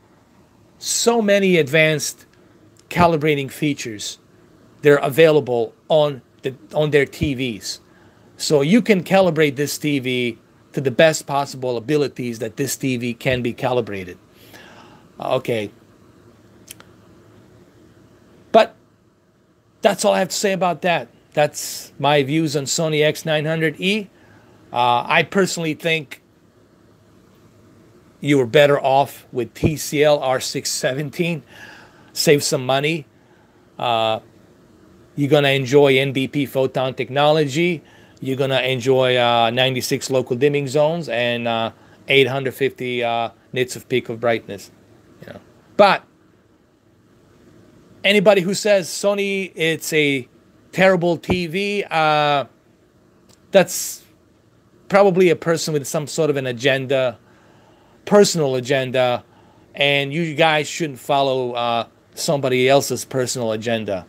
so many advanced calibrating features. They're available on their TVs. So you can calibrate this TV to the best possible abilities that this TV can be calibrated. Okay. But that's all I have to say about that. That's my views on Sony X900E. I personally think you were better off with TCL R617. Save some money. You're going to enjoy NBP photon technology. You're going to enjoy 96 local dimming zones and 850 nits of peak of brightness. You know. But anybody who says Sony, it's a terrible TV, that's probably a person with some sort of an agenda, personal agenda, and you guys shouldn't follow somebody else's personal agenda.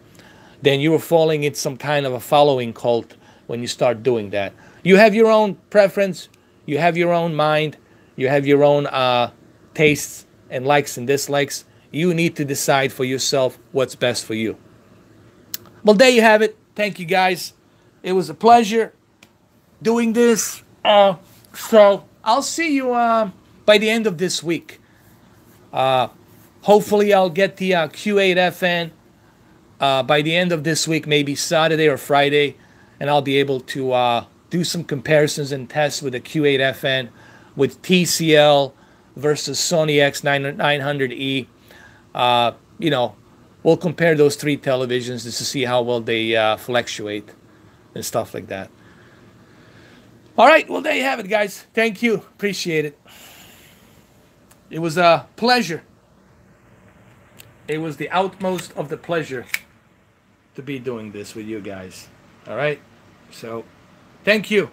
Then you are falling into some kind of a following cult when you start doing that. You have your own preference, you have your own mind, you have your own tastes and likes and dislikes. You need to decide for yourself what's best for you. Well, there you have it. Thank you, guys. It was a pleasure doing this. So I'll see you by the end of this week. Hopefully I'll get the Q8FN by the end of this week, maybe Saturday or Friday, and I'll be able to do some comparisons and tests with the Q8FN with TCL versus Sony X900E. You know, we'll compare those 3 televisions just to see how well they fluctuate and stuff like that. All right, well, there you have it, guys. Thank you. Appreciate it. It was a pleasure. It was the utmost of the pleasure to be doing this with you guys. All right? So, thank you.